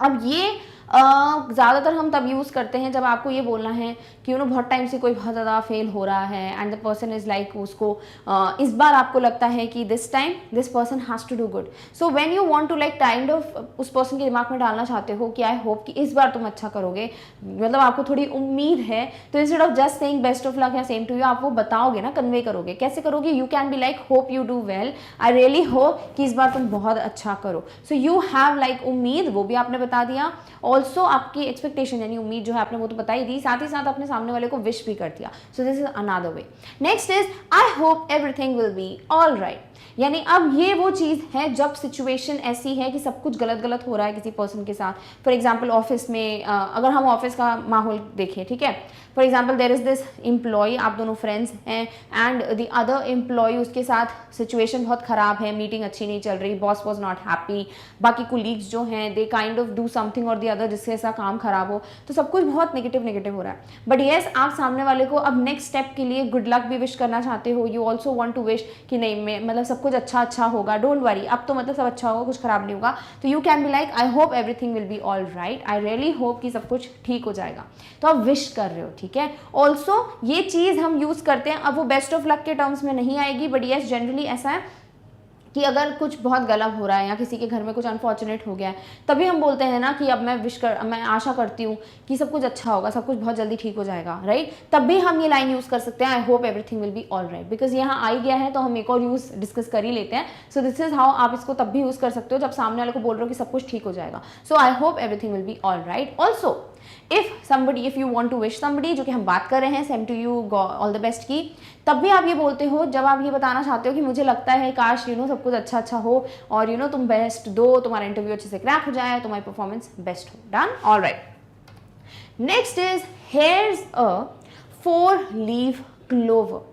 अब ये ज़्यादातर हम तब यूज़ करते हैं जब आपको ये बोलना है कि बहुत टाइम से कोई बहुत ज़्यादा फेल हो रहा है and the person is like, उसको इस बार आपको लगता है कि this time this person has to do good. So when you want to like kind of उस पर्सन के दिमाग में डालना चाहते हो कि आई होप कि इस बार तुम अच्छा करोगे, मतलब आपको थोड़ी उम्मीद है, तो instead of just saying best of luck या सेम टू यू, आप वो बताओगे ना, कन्वे करोगे। कैसे करोगे? You can be like hope you do well, I really hope कि इस बार तुम बहुत अच्छा करो। सो यू हैव लाइक उम्मीद, वो भी आपने बता दिया, ऑल्सो आपकी एक्सपेक्टेशन यानी उम्मीद जो है आपने वो तो बता ही दी, साथ ही साथ अपने सामने वाले को विश भी कर दिया। सो this is another way. Next is I hope everything will be all right. यानी अब ये वो चीज़ है जब सिचुएशन ऐसी है कि सब कुछ गलत गलत हो रहा है किसी पर्सन के साथ। फॉर एग्जाम्पल ऑफिस में, अगर हम ऑफिस का माहौल देखें, ठीक है, for example there is this employ, आप दोनों फ्रेंड्स हैं एंड द अदर एम्प्लॉय, उसके साथ सिचुएशन बहुत ख़राब है, मीटिंग अच्छी नहीं चल रही, बॉस वॉज नॉट हैप्पी, बाकी कोलीग्स जो हैं दे काइंड ऑफ डू समथिंग और द अदर जिससे ऐसा काम खराब हो, तो सब कुछ बहुत नेगेटिव हो रहा है। बट येस, आप सामने वाले को अब नेक्स्ट स्टेप के लिए गुड लक भी विश करना चाहते हो, you also want to wish कि नहीं मैं मतलब सब कुछ अच्छा होगा, डोंट वरी, अब तो मतलब सब अच्छा होगा, कुछ खराब नहीं होगा। तो you can be like I hope everything will be all right, I really hope कि सब कुछ ठीक हो जाएगा। तो आप विश कर रहे हो, ठीक है। ऑल्सो ये चीज़ हम यूज़ करते हैं, अब वो बेस्ट ऑफ लक के टर्म्स में नहीं आएगी, बट येस जनरली ऐसा है कि अगर कुछ बहुत गलत हो रहा है या किसी के घर में कुछ अनफॉर्चुनेट हो गया है, तभी हम बोलते हैं ना कि अब मैं आशा करती हूँ कि सब कुछ अच्छा होगा, सब कुछ बहुत जल्दी ठीक हो जाएगा, राइट। तब भी हम ये लाइन यूज़ कर सकते हैं आई hope everything will be all right, because यहाँ आ ही गया है तो हम एक और यूज़ डिस्कस कर ही लेते हैं। सो दिस इज हाउ आप इसको तब भी यूज़ कर सकते हो जब सामने वाले को बोल रहे हो कि सब कुछ ठीक हो जाएगा। So I hope everything will be all right. Also if you want to wish somebody, जो कि हम बात कर रहे हैं same to you all the best की, तब भी आप ये बोलते हो जब आप ये बताना चाहते हो कि मुझे लगता है काश सब कुछ अच्छा हो और तुम बेस्ट दो, तुम्हारा इंटरव्यू अच्छे से क्रैक हो जाए, तुम्हारी परफॉर्मेंस बेस्ट हो। Done? All right. Next is hairs a 4-leaf clover.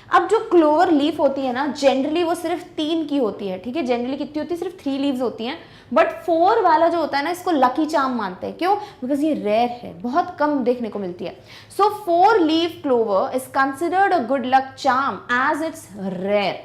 अब जो क्लोवर लीफ होती है ना, जनरली वो सिर्फ 3 की होती है, ठीक है। जनरली कितनी होती है? सिर्फ 3 लीव्स होती हैं। बट 4 वाला जो होता है ना, इसको लकी चार्म मानते हैं। क्यों? बिकॉज ये रेयर है, बहुत कम देखने को मिलती है। So 4-leaf clover is considered a good luck charm as it's rare,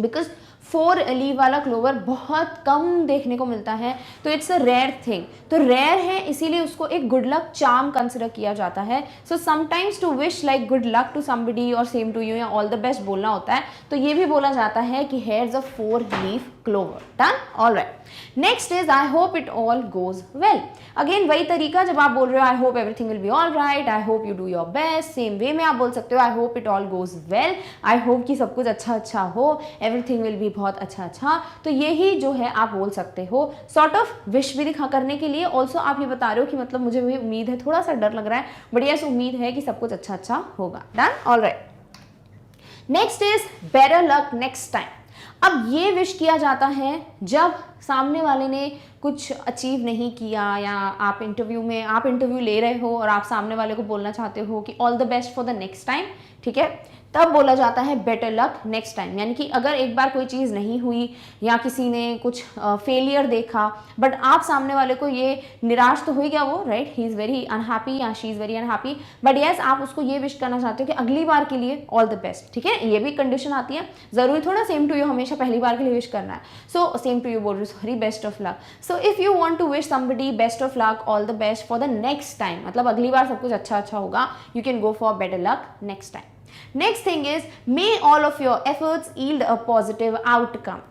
because 4-leaf वाला क्लोवर बहुत कम देखने को मिलता है, तो इट्स अ रेयर थिंग। तो रेयर है इसीलिए उसको एक गुड लक चार्म कंसिडर किया जाता है। So sometimes to wish like good luck to somebody और सेम टू यू या ऑल द बेस्ट बोलना होता है, तो ये भी बोला जाता है कि hairs a 4-leaf clover. Done? All right. Next is I hope it all goes well. Again वही तरीका, जब आप बोल रहे हो I hope everything will be all right, I hope you do your best, same way में आप बोल सकते हो I hope it all goes well, I hope कि सब कुछ अच्छा हो, एवरीथिंग विल बी बहुत अच्छा। तो यही जो है आप बोल सकते हो सॉर्ट ऑफ विश भी दिखा करने के लिए। ऑल्सो आप ये बता रहे हो कि मतलब मुझे भी उम्मीद है, थोड़ा सा डर लग रहा है, बट यस उम्मीद है कि सब कुछ अच्छा होगा। Done? All right. Next is better luck next time. अब ये विश किया जाता है जब सामने वाले ने कुछ अचीव नहीं किया, या आप इंटरव्यू ले रहे हो और आप सामने वाले को बोलना चाहते हो कि all the best for the next time, ठीक है, तब बोला जाता है बेटर लक नेक्स्ट टाइम। यानी कि अगर एक बार कोई चीज़ नहीं हुई या किसी ने कुछ फेलियर देखा, बट आप सामने वाले को ये निराश तो हुई क्या वो, right, he is very unhappy या she is very unhappy, but yes आप उसको ये विश करना चाहते हो कि अगली बार के लिए ऑल द बेस्ट, ठीक है। ये भी कंडीशन आती है, ज़रूरी थोड़ा सेम टू यू हमेशा पहली बार के लिए विश करना है। सो सेम टू यू बोल रही, sorry, best of luck. So if you want to wish somebody best of luck, all the best for the next time, मतलब अगली बार सब कुछ अच्छा होगा, you can go for better luck next time. Next thing is, may all of your efforts yield a positive outcome.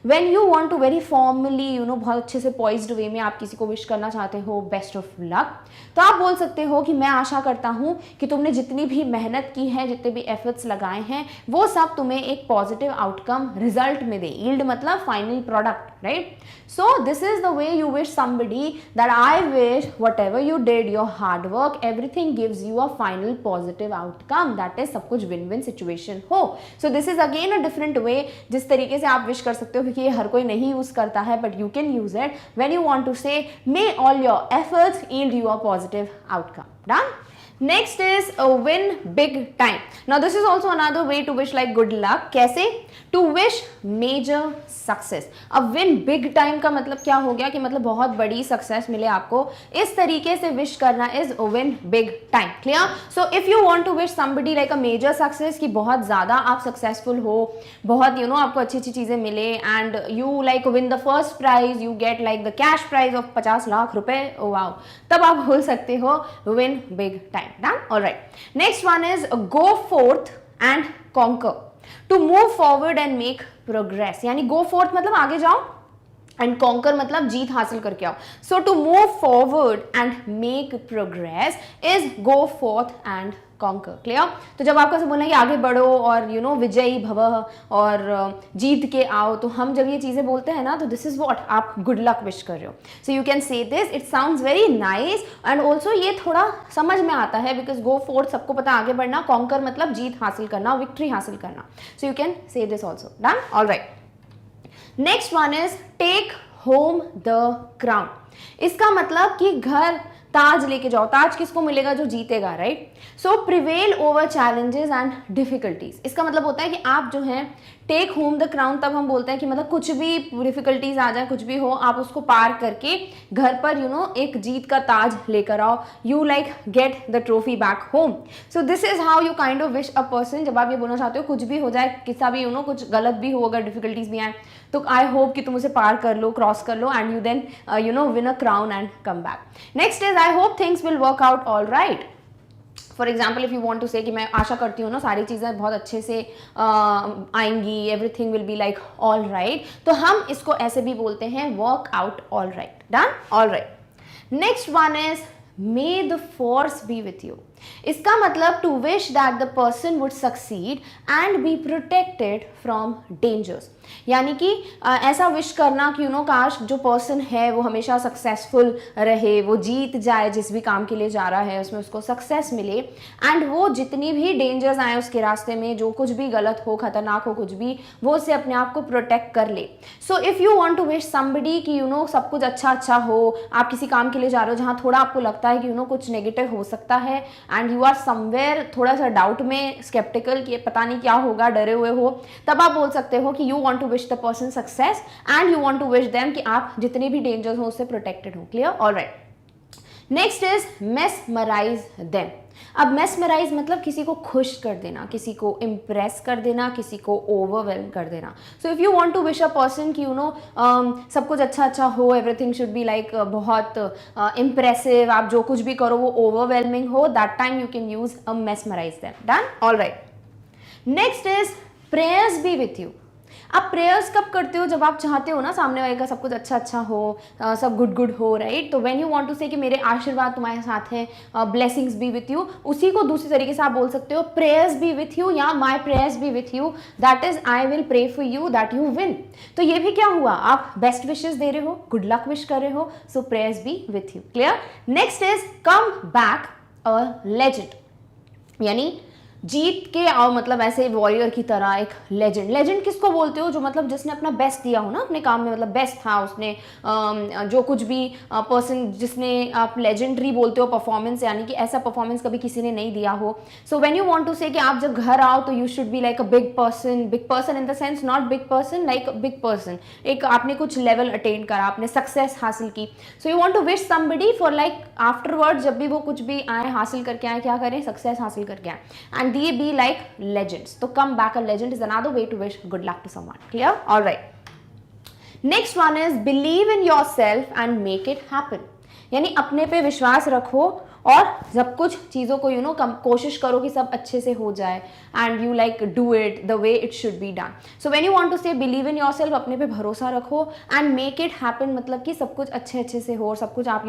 When you want to very formally, बहुत अच्छे से poised way में आप किसी को विश करना चाहते हो बेस्ट ऑफ लक, तो आप बोल सकते हो कि मैं आशा करता हूँ कि तुमने जितनी भी मेहनत की है, जितने भी एफर्ट्स लगाए हैं, वो सब तुम्हें एक पॉजिटिव आउटकम रिजल्ट में दे। यील्ड मतलब final product, right. So this is the way you wish somebody that I wish what ever you did, your hard work, everything gives you a final positive outcome, that is सब कुछ win win situation हो। So this is again a different वे जिस तरीके से आप wish कर सकते हो, क्योंकि ये हर कोई नहीं यूज करता है, but you can use it when you want to say may all your efforts yield you a positive outcome. Done? Next is win big time. Now this is also another way to wish like good luck. कैसे? To wish major success. अब win big time का मतलब क्या हो गया कि मतलब बहुत बड़ी सक्सेस मिले आपको, इस तरीके से विश करना is win big time. Clear? So if you want to wish somebody like a major success, कि बहुत ज्यादा आप सक्सेसफुल हो, बहुत आपको अच्छी अच्छी चीजें मिले, and you like win the first prize, you get like the cash prize of 50 lakh रुपए, वाओ, तब आप बोल सकते हो win big time. Done? Alright. Next one is go forth and conquer. To move forward and make progress. यानी go fourth मतलब आगे जाओ, एंड कॉन्कर मतलब जीत हासिल करके आओ. So to move forward and make progress is go forth and conquer. Clear? तो जब आपको ऐसे बोलना है कि आगे बढ़ो और विजयी भव और जीत के आओ, तो हम जब ये चीजें बोलते हैं ना, तो दिस इज व्हाट आप गुड लक विश कर रहे हो. So you can say this. It sounds very nice and also ये थोड़ा समझ में आता है, बिकॉज गो फोर्थ सबको पता आगे बढ़ना, कॉन्कर मतलब जीत हासिल करना, विक्ट्री हासिल करना. So you can say this also. Done? Alright. Next one is take home the crown. इसका मतलब कि घर ताज लेके जाओ. ताज किसको मिलेगा? जो जीतेगा, right? So prevail over challenges and difficulties. इसका मतलब होता है कि आप जो है टेक होम द क्राउन, तब हम बोलते हैं कि मतलब कुछ भी डिफिकल्टीज आ जाए, कुछ भी हो, आप उसको पार करके घर पर एक जीत का ताज लेकर आओ. You like get the trophy back home. So this is how you kind of wish a person. जब आप ये बोलना चाहते हो कुछ भी हो जाए, किस्सा भी कुछ गलत भी हो, अगर डिफिकल्टीज भी आए, तो आई होप कि तुम उसे पार कर लो, क्रॉस कर लो, and you then win a crown and come back. Next is I hope things will work out all right. For example if you want to say कि मैं आशा करती हूँ ना सारी चीज़ें बहुत अच्छे से आएंगी, everything will be like all right, तो हम इसको ऐसे भी बोलते हैं work out all right. Done? All right. Next one is may the force be with you. इसका मतलब to wish that the person would succeed and be protected from dangers. यानी कि ऐसा विश करना कि काश जो पर्सन है वो हमेशा सक्सेसफुल रहे, वो जीत जाए, जिस भी काम के लिए जा रहा है उसमें उसको सक्सेस मिले, एंड वो जितनी भी डेंजर्स आए उसके रास्ते में, जो कुछ भी गलत हो, खतरनाक हो कुछ भी, वो उससे अपने आप को प्रोटेक्ट कर ले. So if you want to wish somebody कि सब कुछ अच्छा अच्छा हो, आप किसी काम के लिए जा रहे हो जहाँ थोड़ा आपको लगता है कि कुछ नेगेटिव हो सकता है, एंड यू आर समवेयर थोड़ा सा डाउट में, स्केप्टिकल कि पता नहीं क्या होगा, डरे हुए हो, तब आप बोल सकते हो कि you want to wish the person success and you want to wish them कि आप जितने भी डेंजर्स हो उससे प्रोटेक्टेड हो. Clear? Alright. Next is mesmerize them. अब मेस्मराइज मतलब किसी को खुश कर देना, किसी को इम्प्रेस कर देना, किसी को ओवरवेलम कर देना. So if you want to wish a person कि सब कुछ अच्छा अच्छा हो, एवरीथिंग शुड बी लाइक बहुत इम्प्रेसिव, आप जो कुछ भी करो वो ओवरवेलमिंग हो, that time you can use a mesmerize them. Done? Alright. Next is prayers be with you. आप प्रेयर्स कब करते हो? जब आप चाहते हो ना सामने वाले का सब कुछ अच्छा अच्छा हो, सब गुड गुड हो, राइट? तो when you want to say कि मेरे आशीर्वाद तुम्हारे साथ हैं, ब्लेसिंग्स बी विथ यू, उसी को दूसरी तरीके से आप बोल सकते हो प्रेयर्स बी विथ यू या my prayers be with you, that is I will pray for you that you win. तो ये भी क्या हुआ? आप बेस्ट विशेस दे रहे हो, गुड लक विश कर रहे हो. So prayers be with you. Clear? Next is come back a legend. यानी जीत के आओ, मतलब ऐसे वॉरियर की तरह एक लेजेंड. लेजेंड किसको बोलते हो? जो मतलब जिसने अपना बेस्ट दिया हो ना अपने काम में, मतलब बेस्ट था उसने, जो कुछ भी पर्सन जिसने आप लेजेंडरी बोलते हो परफॉर्मेंस, यानी कि ऐसा परफॉर्मेंस कभी किसी ने नहीं दिया हो. So when you want to say कि आप जब घर आओ तो you should be like a big person in the sense not big person like big person, एक आपने कुछ लेवल अटेन करा, आपने सक्सेस हासिल की. So you want to wish somebody for like afterward, जब भी वो कुछ भी आए हासिल करके आए, क्या करें? सक्सेस हासिल करके आए, and they be like legends. So come back a legend is another way to wish good luck to someone. Clear? All right. Next one is believe in yourself and make it happen. यानी अपने पे विश्वास रखो और सब कुछ चीज़ों को कोशिश करो कि सब अच्छे से हो जाए, and you like do it the way it should be done. So when you want to say believe in yourself, अपने पे भरोसा रखो, एंड मेक इट हैपन मतलब कि सब कुछ अच्छे अच्छे से हो और सब कुछ आप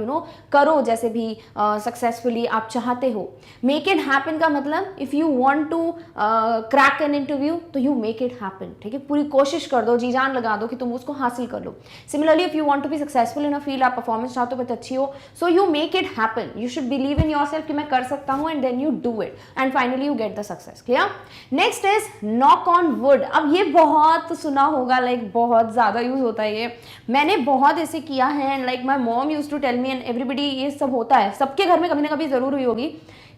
करो जैसे भी सक्सेसफुली आप चाहते हो. मेक इट हैपन का मतलब if you want to crack an interview तो यू मेक इट हैपन. ठीक है? पूरी कोशिश कर दो, जी जान लगा दो कि तुम उसको हासिल कर लो. Similarly if you want to be successful in a field, आप परफॉर्मेंस चाहते हो बहुत अच्छी हो, so you make it happen. You should believe in yourself कि मैं कर सकता हूं, and then you do it, and finally you get the success. Clear? Next is knock on wood. अब ये बहुत सुना होगा, लाइक बहुत ज्यादा यूज होता है ये, मैंने बहुत ऐसे किया है, and like my mom use to tell me, and everybody, ये सब होता है, सबके घर में कभी ना कभी जरूर हुई होगी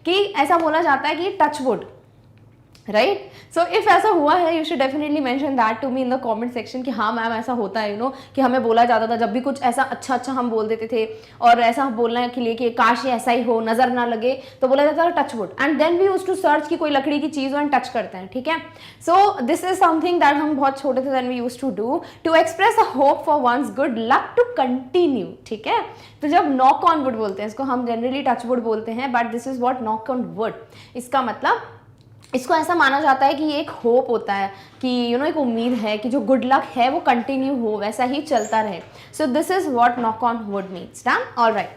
कि ऐसा बोला जाता है कि टच वुड, राइट. सो इफ ऐसा हुआ है, you should definitely mention that to me in the comment section कि हाँ मैम ऐसा होता है, कि हमें बोला जाता था जब भी कुछ ऐसा अच्छा अच्छा हम बोल देते थे और ऐसा बोलने के लिए कि काश ये ऐसा ही हो, नजर ना लगे, तो बोला जाता था touch wood, and then we used to search कि कोई लकड़ी की चीज हो एंड टच करते हैं, ठीक है. So this is something that हम बहुत छोटे थे then we used to express a hope for one's good luck to continue, ठीक है. तो जब नॉक ऑन वुड बोलते हैं, इसको हम जनरली टच वुड बोलते हैं, but this is what knock on would. इसका मतलब इसको ऐसा माना जाता है कि ये एक होप होता है कि एक उम्मीद है कि जो गुड लक है वो कंटिन्यू हो, वैसा ही चलता रहे. सो this is what knock on would means. Done. Alright.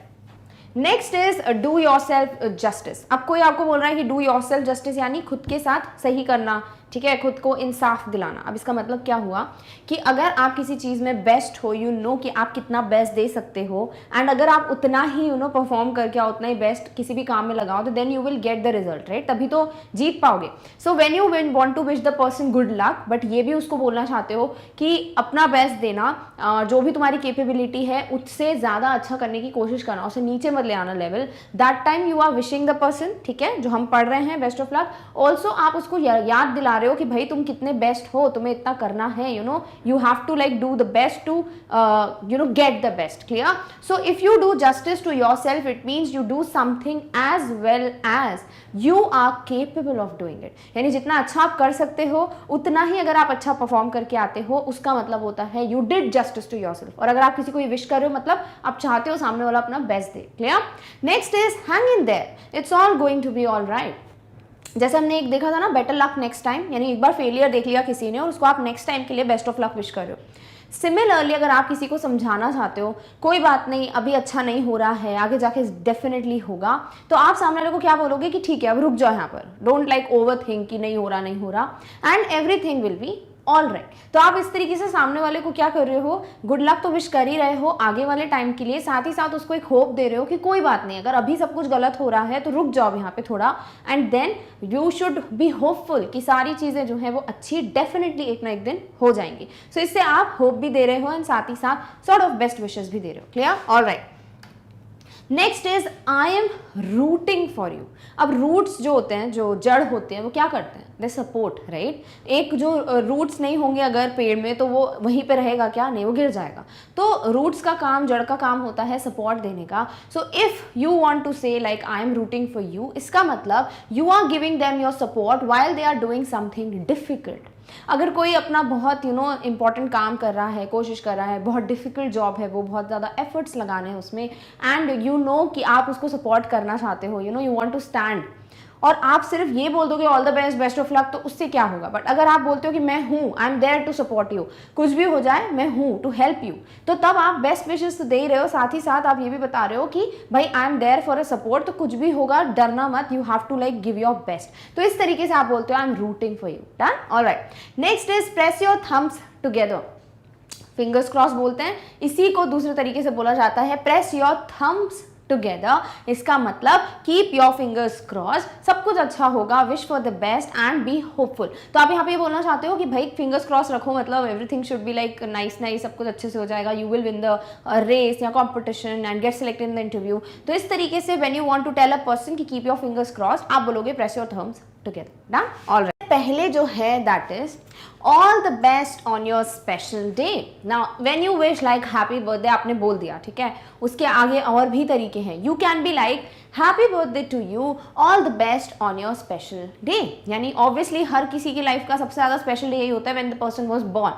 Next is do your self justice. अब कोई आपको बोल रहा है कि डू योर सेल्फ जस्टिस यानी खुद के साथ सही करना, ठीक है, खुद को इंसाफ दिलाना. अब इसका मतलब क्या हुआ कि अगर आप किसी चीज़ में बेस्ट हो, कि आप कितना बेस्ट दे सकते हो, एंड अगर आप उतना ही परफॉर्म करके आओ, उतना ही बेस्ट किसी भी काम में लगाओ, तो then you will get the result, right. तभी तो जीत पाओगे. So when you want to wish the person good luck, but ये भी उसको बोलना चाहते हो कि अपना बेस्ट देना, जो भी तुम्हारी कैपेबिलिटी है उससे ज़्यादा अच्छा करने की कोशिश करना, उसे नीचे मत ले आना level. That time you are wishing the person, ठीक है, जो हम पढ़ रहे हैं बेस्ट ऑफ लक. ऑल्सो आप उसको याद दिला रहे हो कि भाई तुम कितने बेस्ट हो, तुम्हें इतना करना है, you have to like do the best to get the best. Clear. So if you do justice to yourself, it means you do something as well as you are capable of doing it. यानी जितना अच्छा आप कर सकते हो उतना ही अगर आप अच्छा परफॉर्म करके आते हो, उसका मतलब होता है you did justice to yourself. और अगर आप किसी को ये विश कर रहे हो, मतलब आप चाहते हो सामने वाला अपना बेस्ट दे. Clear. Next is hang in there, it's all going to be all right. जैसे हमने एक देखा था ना, बेटर लक नेक्स्ट टाइम, यानी एक बार फेलियर देख लिया किसी ने और उसको आप नेक्स्ट टाइम के लिए बेस्ट ऑफ लक विश कर रहे हो. सिमिलरली अगर आप किसी को समझाना चाहते हो, कोई बात नहीं अभी अच्छा नहीं हो रहा है, आगे जाके डेफिनेटली होगा, तो आप सामने वाले को क्या बोलोगे कि ठीक है अब रुक जाओ यहाँ पर, डोंट लाइक ओवर थिंक कि नहीं हो रहा, and everything will be all right. तो आप इस तरीके से सामने वाले को क्या कर रहे हो, गुड लक तो विश कर ही रहे हो आगे वाले टाइम के लिए, साथ ही साथ उसको एक होप दे रहे हो कि कोई बात नहीं, अगर अभी सब कुछ गलत हो रहा है तो रुक जाओ यहाँ पे थोड़ा, and then you should be hopeful कि सारी चीज़ें जो है वो अच्छी डेफिनेटली एक ना एक दिन हो जाएंगी. सो इससे आप होप भी दे रहे हो एंड साथ ही साथ सॉर्ट ऑफ बेस्ट विशेस भी दे रहे हो. Clear. All right. Next is I am rooting for you. अब रूट्स जो होते हैं, जो जड़ होते हैं, वो क्या करते हैं, दे सपोर्ट, राइट. एक जो रूट्स नहीं होंगे अगर पेड़ में, तो वो वहीं पे रहेगा क्या, नहीं, वो गिर जाएगा. तो रूट्स का काम, जड़ का काम होता है सपोर्ट देने का. So if you want to say like I am rooting for you, इसका मतलब you are giving them your support while they are doing something difficult. अगर कोई अपना बहुत इंपॉर्टेंट काम कर रहा है, कोशिश कर रहा है, बहुत डिफिकल्ट जॉब है वो, बहुत ज़्यादा एफर्ट्स लगाने हैं उसमें, एंड कि आप उसको सपोर्ट करना चाहते हो, यू वांट टू स्टैंड, और आप सिर्फ ये बोल दोगे all the best, best of luck, तो उससे क्या होगा. बट अगर आप बोलते हो कि मैं हूँ, I am there to support you, कुछ भी हो जाए मैं हूँ टू हेल्प यू, तो तब आप बेस्ट विशेस तो दे ही रहे हो, साथ ही साथ आप ये भी बता रहे हो कि भाई I am there for a support, तो कुछ भी होगा डरना मत, you have to like give your best. तो इस तरीके से आप बोलते हो I am rooting for you. Done. Alright. Next is press your thumbs together. Fingers cross बोलते हैं, इसी को दूसरे तरीके से बोला जाता है प्रेस योर थम्स टुगेदर. इसका मतलब कीप योर फिंगर्स क्रॉस, सब कुछ अच्छा होगा, wish for the best and be hopeful. तो आप यहाँ पे बोलना चाहते हो कि भाई फिंगर्स क्रॉस रखो, मतलब everything should be like nice, सब कुछ अच्छे से हो जाएगा, you will win the race या competition and get selected in the interview. तो इस तरीके से when you want to tell a person कि कीप योर फिंगर्स क्रॉस, आप बोलोगे press your thumbs together. Done. All right. पहले जो है that is all the best on your special day. Now when you wish like happy birthday, आपने बोल दिया, ठीक है, उसके आगे और भी तरीके हैं. You can be like happy birthday to you, all the best on your special day. यानी ऑब्वियसली हर किसी की लाइफ का सबसे ज़्यादा स्पेशल डे यही होता है when the person was born.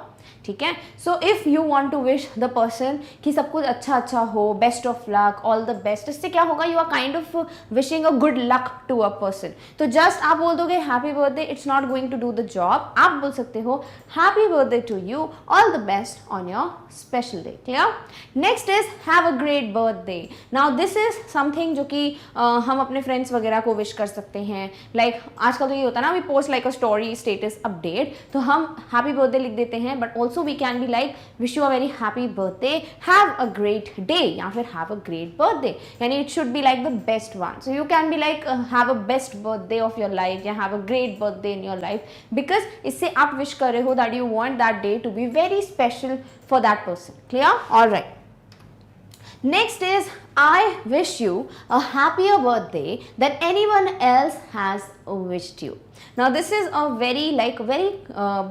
ठीक है. So if you want to wish the person कि सब कुछ अच्छा अच्छा हो, best of luck, all the best, इससे क्या होगा, you are kind of wishing a good luck to a person. तो जस्ट आप बोल दोगे happy birthday, it's not going to do the job. आप बोल सकते हो happy birthday to you, all the best on your special day. Clear. Next is have a great birthday. Now this is something जो कि हम अपने friends वगैरह को विश कर सकते हैं. लाइक आजकल तो ये होता है ना, we post like a story status update, तो हम हैप्पी बर्थडे लिख देते हैं, but also we can be like wish you a very happy birthday, have a great day, या फिर हैव अ ग्रेट बर्थडे, यानी it should be like the best one. So you can be like have a best birthday of your life या have a great birthday in your life, because इससे आप wish कर रहे हो that you want that day to be very special for that person. Clear. All right. Next is I wish you a happier birthday than anyone else has wished you. Now this is a very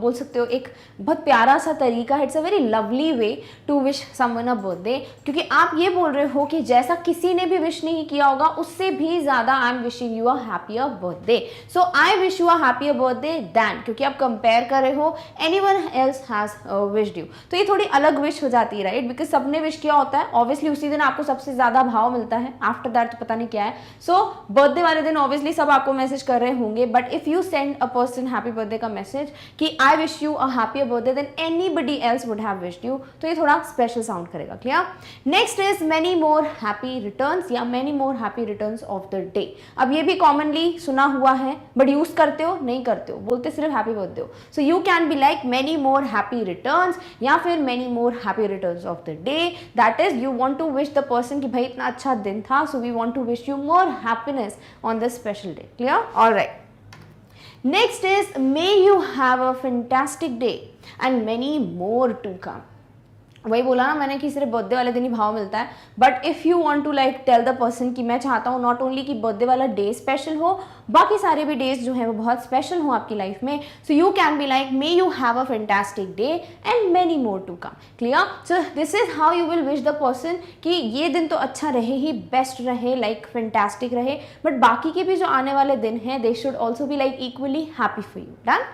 बोल सकते हो एक बहुत प्यारा सा तरीका है, it's a very lovely way to wish someone a birthday, क्योंकि आप ये बोल रहे हो कि जैसा किसी ने भी विश नहीं किया होगा उससे भी ज़्यादा I am wishing you a happier birthday. So I wish you a happier birthday than, क्योंकि आप कंपेयर कर रहे हो anyone else has wished you, तो ये थोड़ी अलग विश हो जाती है राइट, बिकॉज सबने विश किया होता है, ऑब्वियसली उसी दिन आपको सबसे ज़्यादा भाव मिलता है, आफ्टर दैट तो पता नहीं क्या है. सो बर्थडे वाले दिन ऑब्वियसली सब आपको मैसेज कर रहे होंगे, but if you send a person happy birthday का मैसेज कि I wish you a happier birthday than anybody else would have wished you, तो ये थोड़ा स्पेशल साउंड करेगा. Clear? Next is many more happy returns या many more happy returns of the day. अब ये भी कॉमनली सुना हुआ है, बट यूज करते हो नहीं करते हो, बोलते सिर्फ हैप्पी बर्थडे हो. So you can be like many more happy returns या फिर many more happy returns of the day. That is you want to wish the person कि भाई इतना अच्छा दिन था, so we want to wish you more happiness on this special day. Clear? Alright. Next is may you have a fantastic day and many more to come. वही बोला ना मैंने कि सिर्फ बर्थडे वाले दिन ही भाव मिलता है, but if you want to like tell the person कि मैं चाहता हूँ नॉट ओनली कि बर्थडे वाला डे स्पेशल हो, बाकी सारे भी डेज जो है वो बहुत स्पेशल हो आपकी लाइफ में. So you can be like may you have a fantastic day and many more to come. Clear? So this is how you will wish the person कि ये दिन तो अच्छा रहे ही, बेस्ट रहे, लाइक फैंटास्टिक रहे, बट बाकी के भी जो आने वाले दिन हैं they should also be like equally happy for you. Done?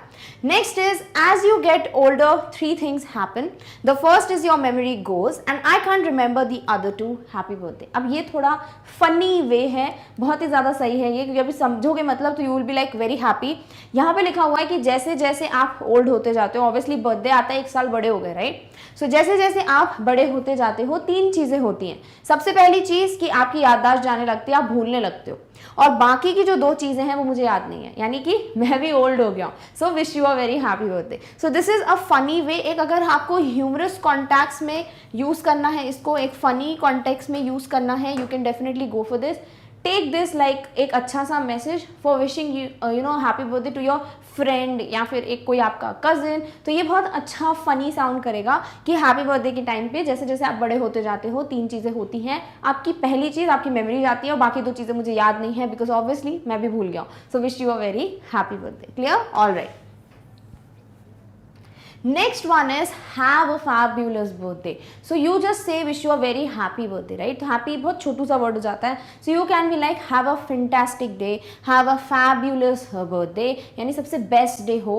Next is as you get older, three things happen. The first is your memory goes and I can't remember the other two. Happy birthday. अब ये थोड़ा funny way है, बहुत ही ज़्यादा सही है ये, क्योंकि अभी समझोगे मतलब तो you will be like very happy. यहाँ पे लिखा हुआ है कि जैसे जैसे आप ओल्ड होते जाते हो, ऑब्वियसली बर्थडे आता है, एक साल बड़े हो गए राइट. सो जैसे जैसे आप बड़े होते जाते हो तीन चीज़ें होती हैं. सबसे पहली चीज़ कि आपकी याददाश्त जाने लगती है, आप भूलने लगते हो, और बाकी की जो दो चीज़ें हैं वो मुझे याद नहीं है, यानी कि मैं भी ओल्ड हो गया हूँ. So wish you a very happy birthday. So this is a funny way. एक अगर आपको ह्यूमरस कॉन्टैक्ट्स में यूज़ करना है, इसको एक फ़नी कॉन्टेक्स्ट में यूज़ करना है, you can definitely go for this. Take this like एक अच्छा सा message for wishing you know happy birthday to your friend या फिर एक कोई आपका कजिन. तो ये बहुत अच्छा फनी साउंड करेगा कि हैप्पी बर्थडे के टाइम पे जैसे जैसे आप बड़े होते जाते हो तीन चीज़ें होती हैं. आपकी पहली चीज़ आपकी मेमोरी जाती है और बाकी दो चीज़ें मुझे याद नहीं है बिकॉज ऑब्वियसली मैं भी भूल गया. So wish you a very happy birthday. Clear? Alright. Next one is have a fabulous birthday. So you just say wish you a very happy birthday, right? तो happy बहुत छोटू सा word हो जाता है. So you can be like have a fantastic day, have a fabulous birthday, यानी सबसे best day हो.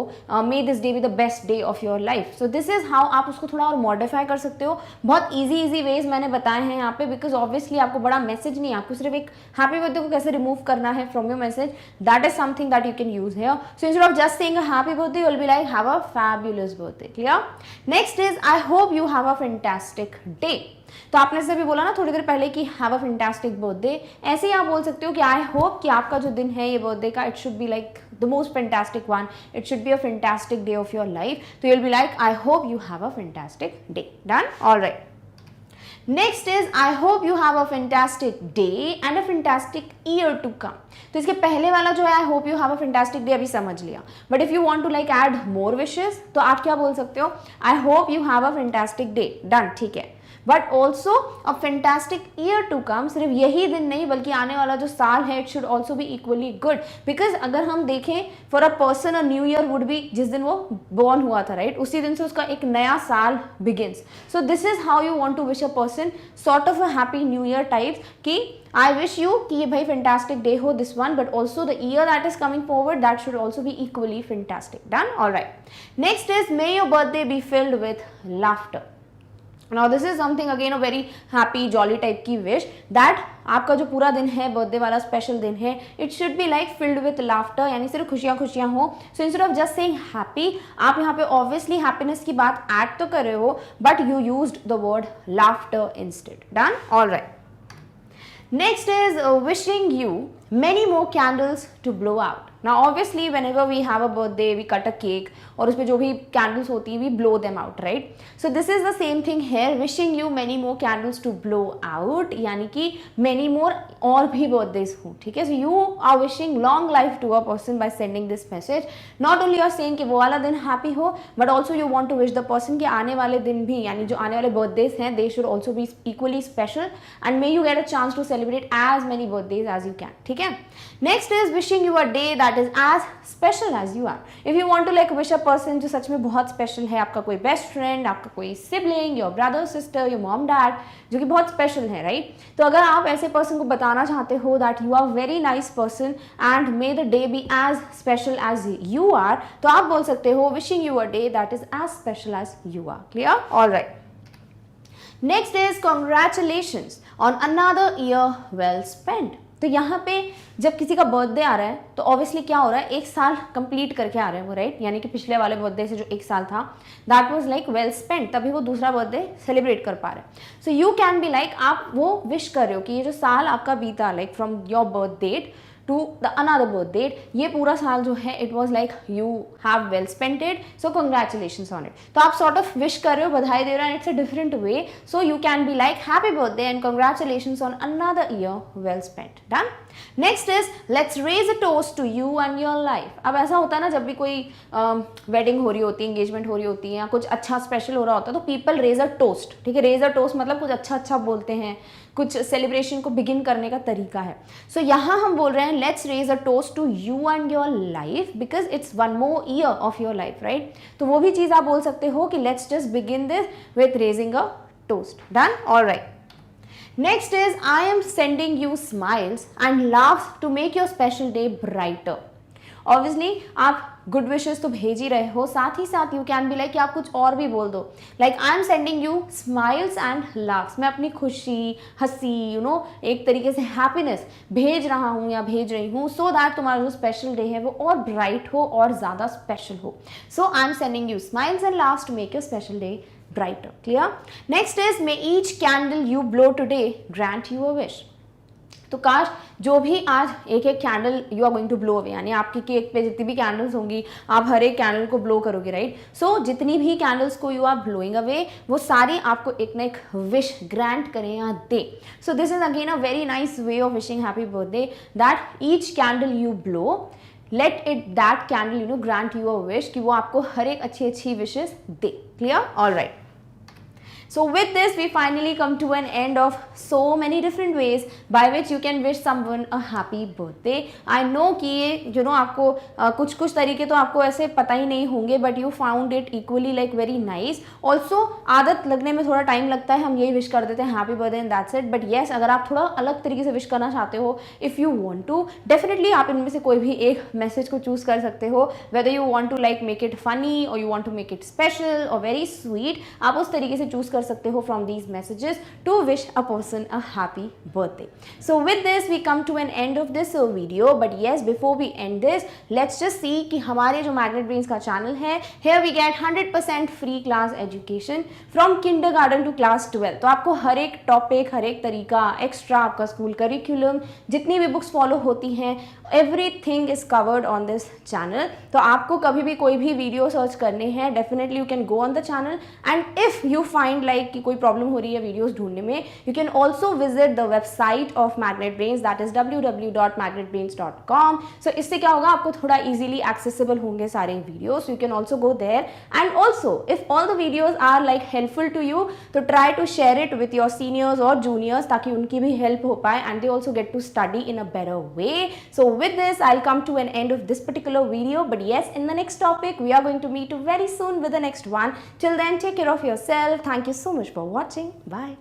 May this day be the best day of your life. So this is how आप उसको थोड़ा और modify कर सकते हो. बहुत easy ways मैंने बताए हैं यहाँ पे, because obviously आपको बड़ा message नहीं, आपको सिर्फ एक happy birthday को कैसे remove करना है from your message. That is something that you can use here. So instead of just saying a happy birthday, you'll be like have a fabulous birthday. Clear? Next is I hope you have a fantastic day. तो आपने से भी बोला ना थोड़ी देर पहले कि have a fantastic birthday, ऐसे ही आप बोल सकते हो कि आई होप कि आपका जो दिन है ये बर्थडे का, it should be like the most fantastic one, it should be a fantastic day of your life. तो you will be like I hope you have a fantastic day. Done? Alright. Next is I hope you have a fantastic day and a fantastic year to come. तो इसके पहले वाला जो है I hope you have a fantastic day अभी समझ लिया, but if you want to like add more wishes तो आप क्या बोल सकते हो? I hope you have a fantastic day. Done? ठीक है. But also a fantastic year to come, सिर्फ यही दिन नहीं बल्कि आने वाला जो साल है it should also be equally good. Because अगर हम देखें for a person a new year would be जिस दिन वो बॉर्न हुआ था राइट, उसी दिन से उसका एक नया साल begins. So this is how you want to wish a person sort of a happy new year types कि आई विश यू कि ये भाई फैंटास्टिक डे हो this one, but also the year that is coming forward that should also be equally fantastic. Done? Alright. Next is may your birthday be filled with laughter. Now this is something again a very happy jolly type की wish that आपका जो पूरा दिन है birthday वाला special दिन है it should be like field with laughter, यानी सिर्फ खुशियाँ खुशियाँ हो. सो instead of just saying happy, आप यहाँ पे ऑब्वियसली हैप्पीनेस की बात ऐड तो कर रहे हो but you used the word laughter instead. Done? Alright. Next is wishing you many more candles to blow out. ना obviously whenever we have a birthday we cut a cake और उस पर जो भी कैंडल्स होती है we blow them out, right? So this is the same thing here, wishing you many more candles to blow out, यानी कि many more और भी बर्थडेज हो, ठीक है? So you are wishing long life to a person by sending this message. Not only you are saying कि वो वाला दिन हैप्पी हो, but also you want to wish the person कि आने वाले दिन भी, यानी जो आने वाले बर्थडेज हैं, they should also be equally special and may you get a chance to celebrate as many birthdays as you can, ठीक है? Next is wishing you a day that is as special as you are. If you want to like wish a person जो सच में बहुत special है, आपका कोई best friend, आपका कोई sibling, your brother sister, your mom dad, जो कि बहुत स्पेशल है, राइट? तो अगर आप ऐसे पर्सन को बताना चाहते हो that you are very nice person and may the day be as special as you are, तो आप बोल सकते हो wishing you a day that is as special as you are. Clear? All right. Next is congratulations on another year well spent. तो यहाँ पे जब किसी का बर्थडे आ रहा है तो ऑब्वियसली क्या हो रहा है, एक साल कंप्लीट करके आ रहे हैं वो, राइट? यानी कि पिछले वाले बर्थडे से जो एक साल था that was like well spent, तभी वो दूसरा बर्थडे सेलिब्रेट कर पा रहे हैं. So you can be like, आप वो विश कर रहे हो कि ये जो साल आपका बीता like from your birth date to the another birth date, ये पूरा साल जो है it was like you have well spent it, so congratulations on it. तो आप sort of wish कर रहे हो, बधाई दे रहे हो, and it's a different way, so you can be like happy birthday and congratulations on another year well spent. Done? Next is let's raise a toast to you and your life. अब ऐसा होता है ना, जब भी कोई wedding हो रही होती है, एंगेजमेंट हो रही होती है, या कुछ अच्छा स्पेशल हो रहा होता है, तो पीपल रेज अ टोस्ट, ठीक है? रेज अ टोस्ट मतलब कुछ अच्छा अच्छा बोलते हैं, कुछ सेलिब्रेशन को बिगिन करने का तरीका है. सो यहाँ हम बोल रहे हैं let's raise a toast to you and your life because it's one more year of your life, right? तो वो भी चीज़ आप बोल सकते हो कि let's just begin this with raising a toast. Done? All right. Next is I am sending you smiles and laughs to make your special day brighter. Obviously आप गुड विशेस तो भेज ही रहे हो, साथ ही साथ यू कैन बी लाइक कि आप कुछ और भी बोल दो, like I am sending you smiles and laughs. मैं अपनी खुशी, हंसी, यू नो, एक तरीके से हैप्पीनेस भेज रहा हूँ या भेज रही हूँ, सो दैट तुम्हारा जो स्पेशल डे है वो और ब्राइट हो और ज़्यादा स्पेशल हो. So I am sending you smiles and laughs to make your special day brighter. Clear? Next is may each candle you blow today grant you a wish. तो काश जो भी आज एक एक candle you are going to blow away, यानी आपकी cake पे जितनी भी कैंडल्स होंगी आप हर एक कैंडल को ब्लो करोगे, राइट? सो जितनी भी कैंडल्स को यू आर ब्लोइंग अवे वो सारी आपको एक ना एक विश ग्रांट करें या दे. So this is again a very nice way of wishing happy birthday that each candle you blow let it that candle you know grant you a wish, कि वो आपको हर एक अच्छी अच्छी विशेस दे. Clear? All right. So with this we finally come to an end of so many different ways by which you can wish someone a happy birthday. I know कि ये you know आपको कुछ कुछ तरीके तो आपको ऐसे पता ही नहीं होंगे, but you found it equally like very nice. Also आदत लगने में थोड़ा टाइम लगता है, हम यही विश कर देते हैं happy birthday and that's it. But yes, अगर आप थोड़ा अलग तरीके से विश करना चाहते हो, if you want to, definitely आप इनमें से कोई भी एक मैसेज को चूज कर सकते हो. Whether you want to like make it funny और you want to make it special और वेरी स्वीट, आप उस तरीके से चूज कर सकते हो from these messages to wish a person a happy birthday. So with this we come to an end of this video, but yes, before we end this let's just see कि हमारे जो Magnet Brains का channel है, here we get 100% free class education from kindergarten to class 12. तो आपको हर एक topic, हर एक तरीका, एक्स्ट्रा आपका स्कूल करिकुलम, जितनी भी बुक्स फॉलो होती हैं, everything is covered on this channel. तो आपको कभी भी कोई भी वीडियो सर्च करने हैं, definitely you can go on the channel and if you find like कि कोई प्रॉब्लम हो रही है वीडियोस ढूंढने में, you can also visit the website of Magnet Brains, that is www.magnetbrains.com. So इससे क्या होगा, आपको थोड़ा इजीली एक्सेसिबल होंगे सारे videos. You can also go there and also if all the videos are like helpful to you, तो try to share it with your seniors और juniors ताकि उनकी भी हेल्प हो पाए and they also get to study in a better way. So with this I'll come to an end of this particular video, but yes, in the next topic we are going to meet very soon with the next one. Till then, take care of yourself. Thank you so much for watching. Bye.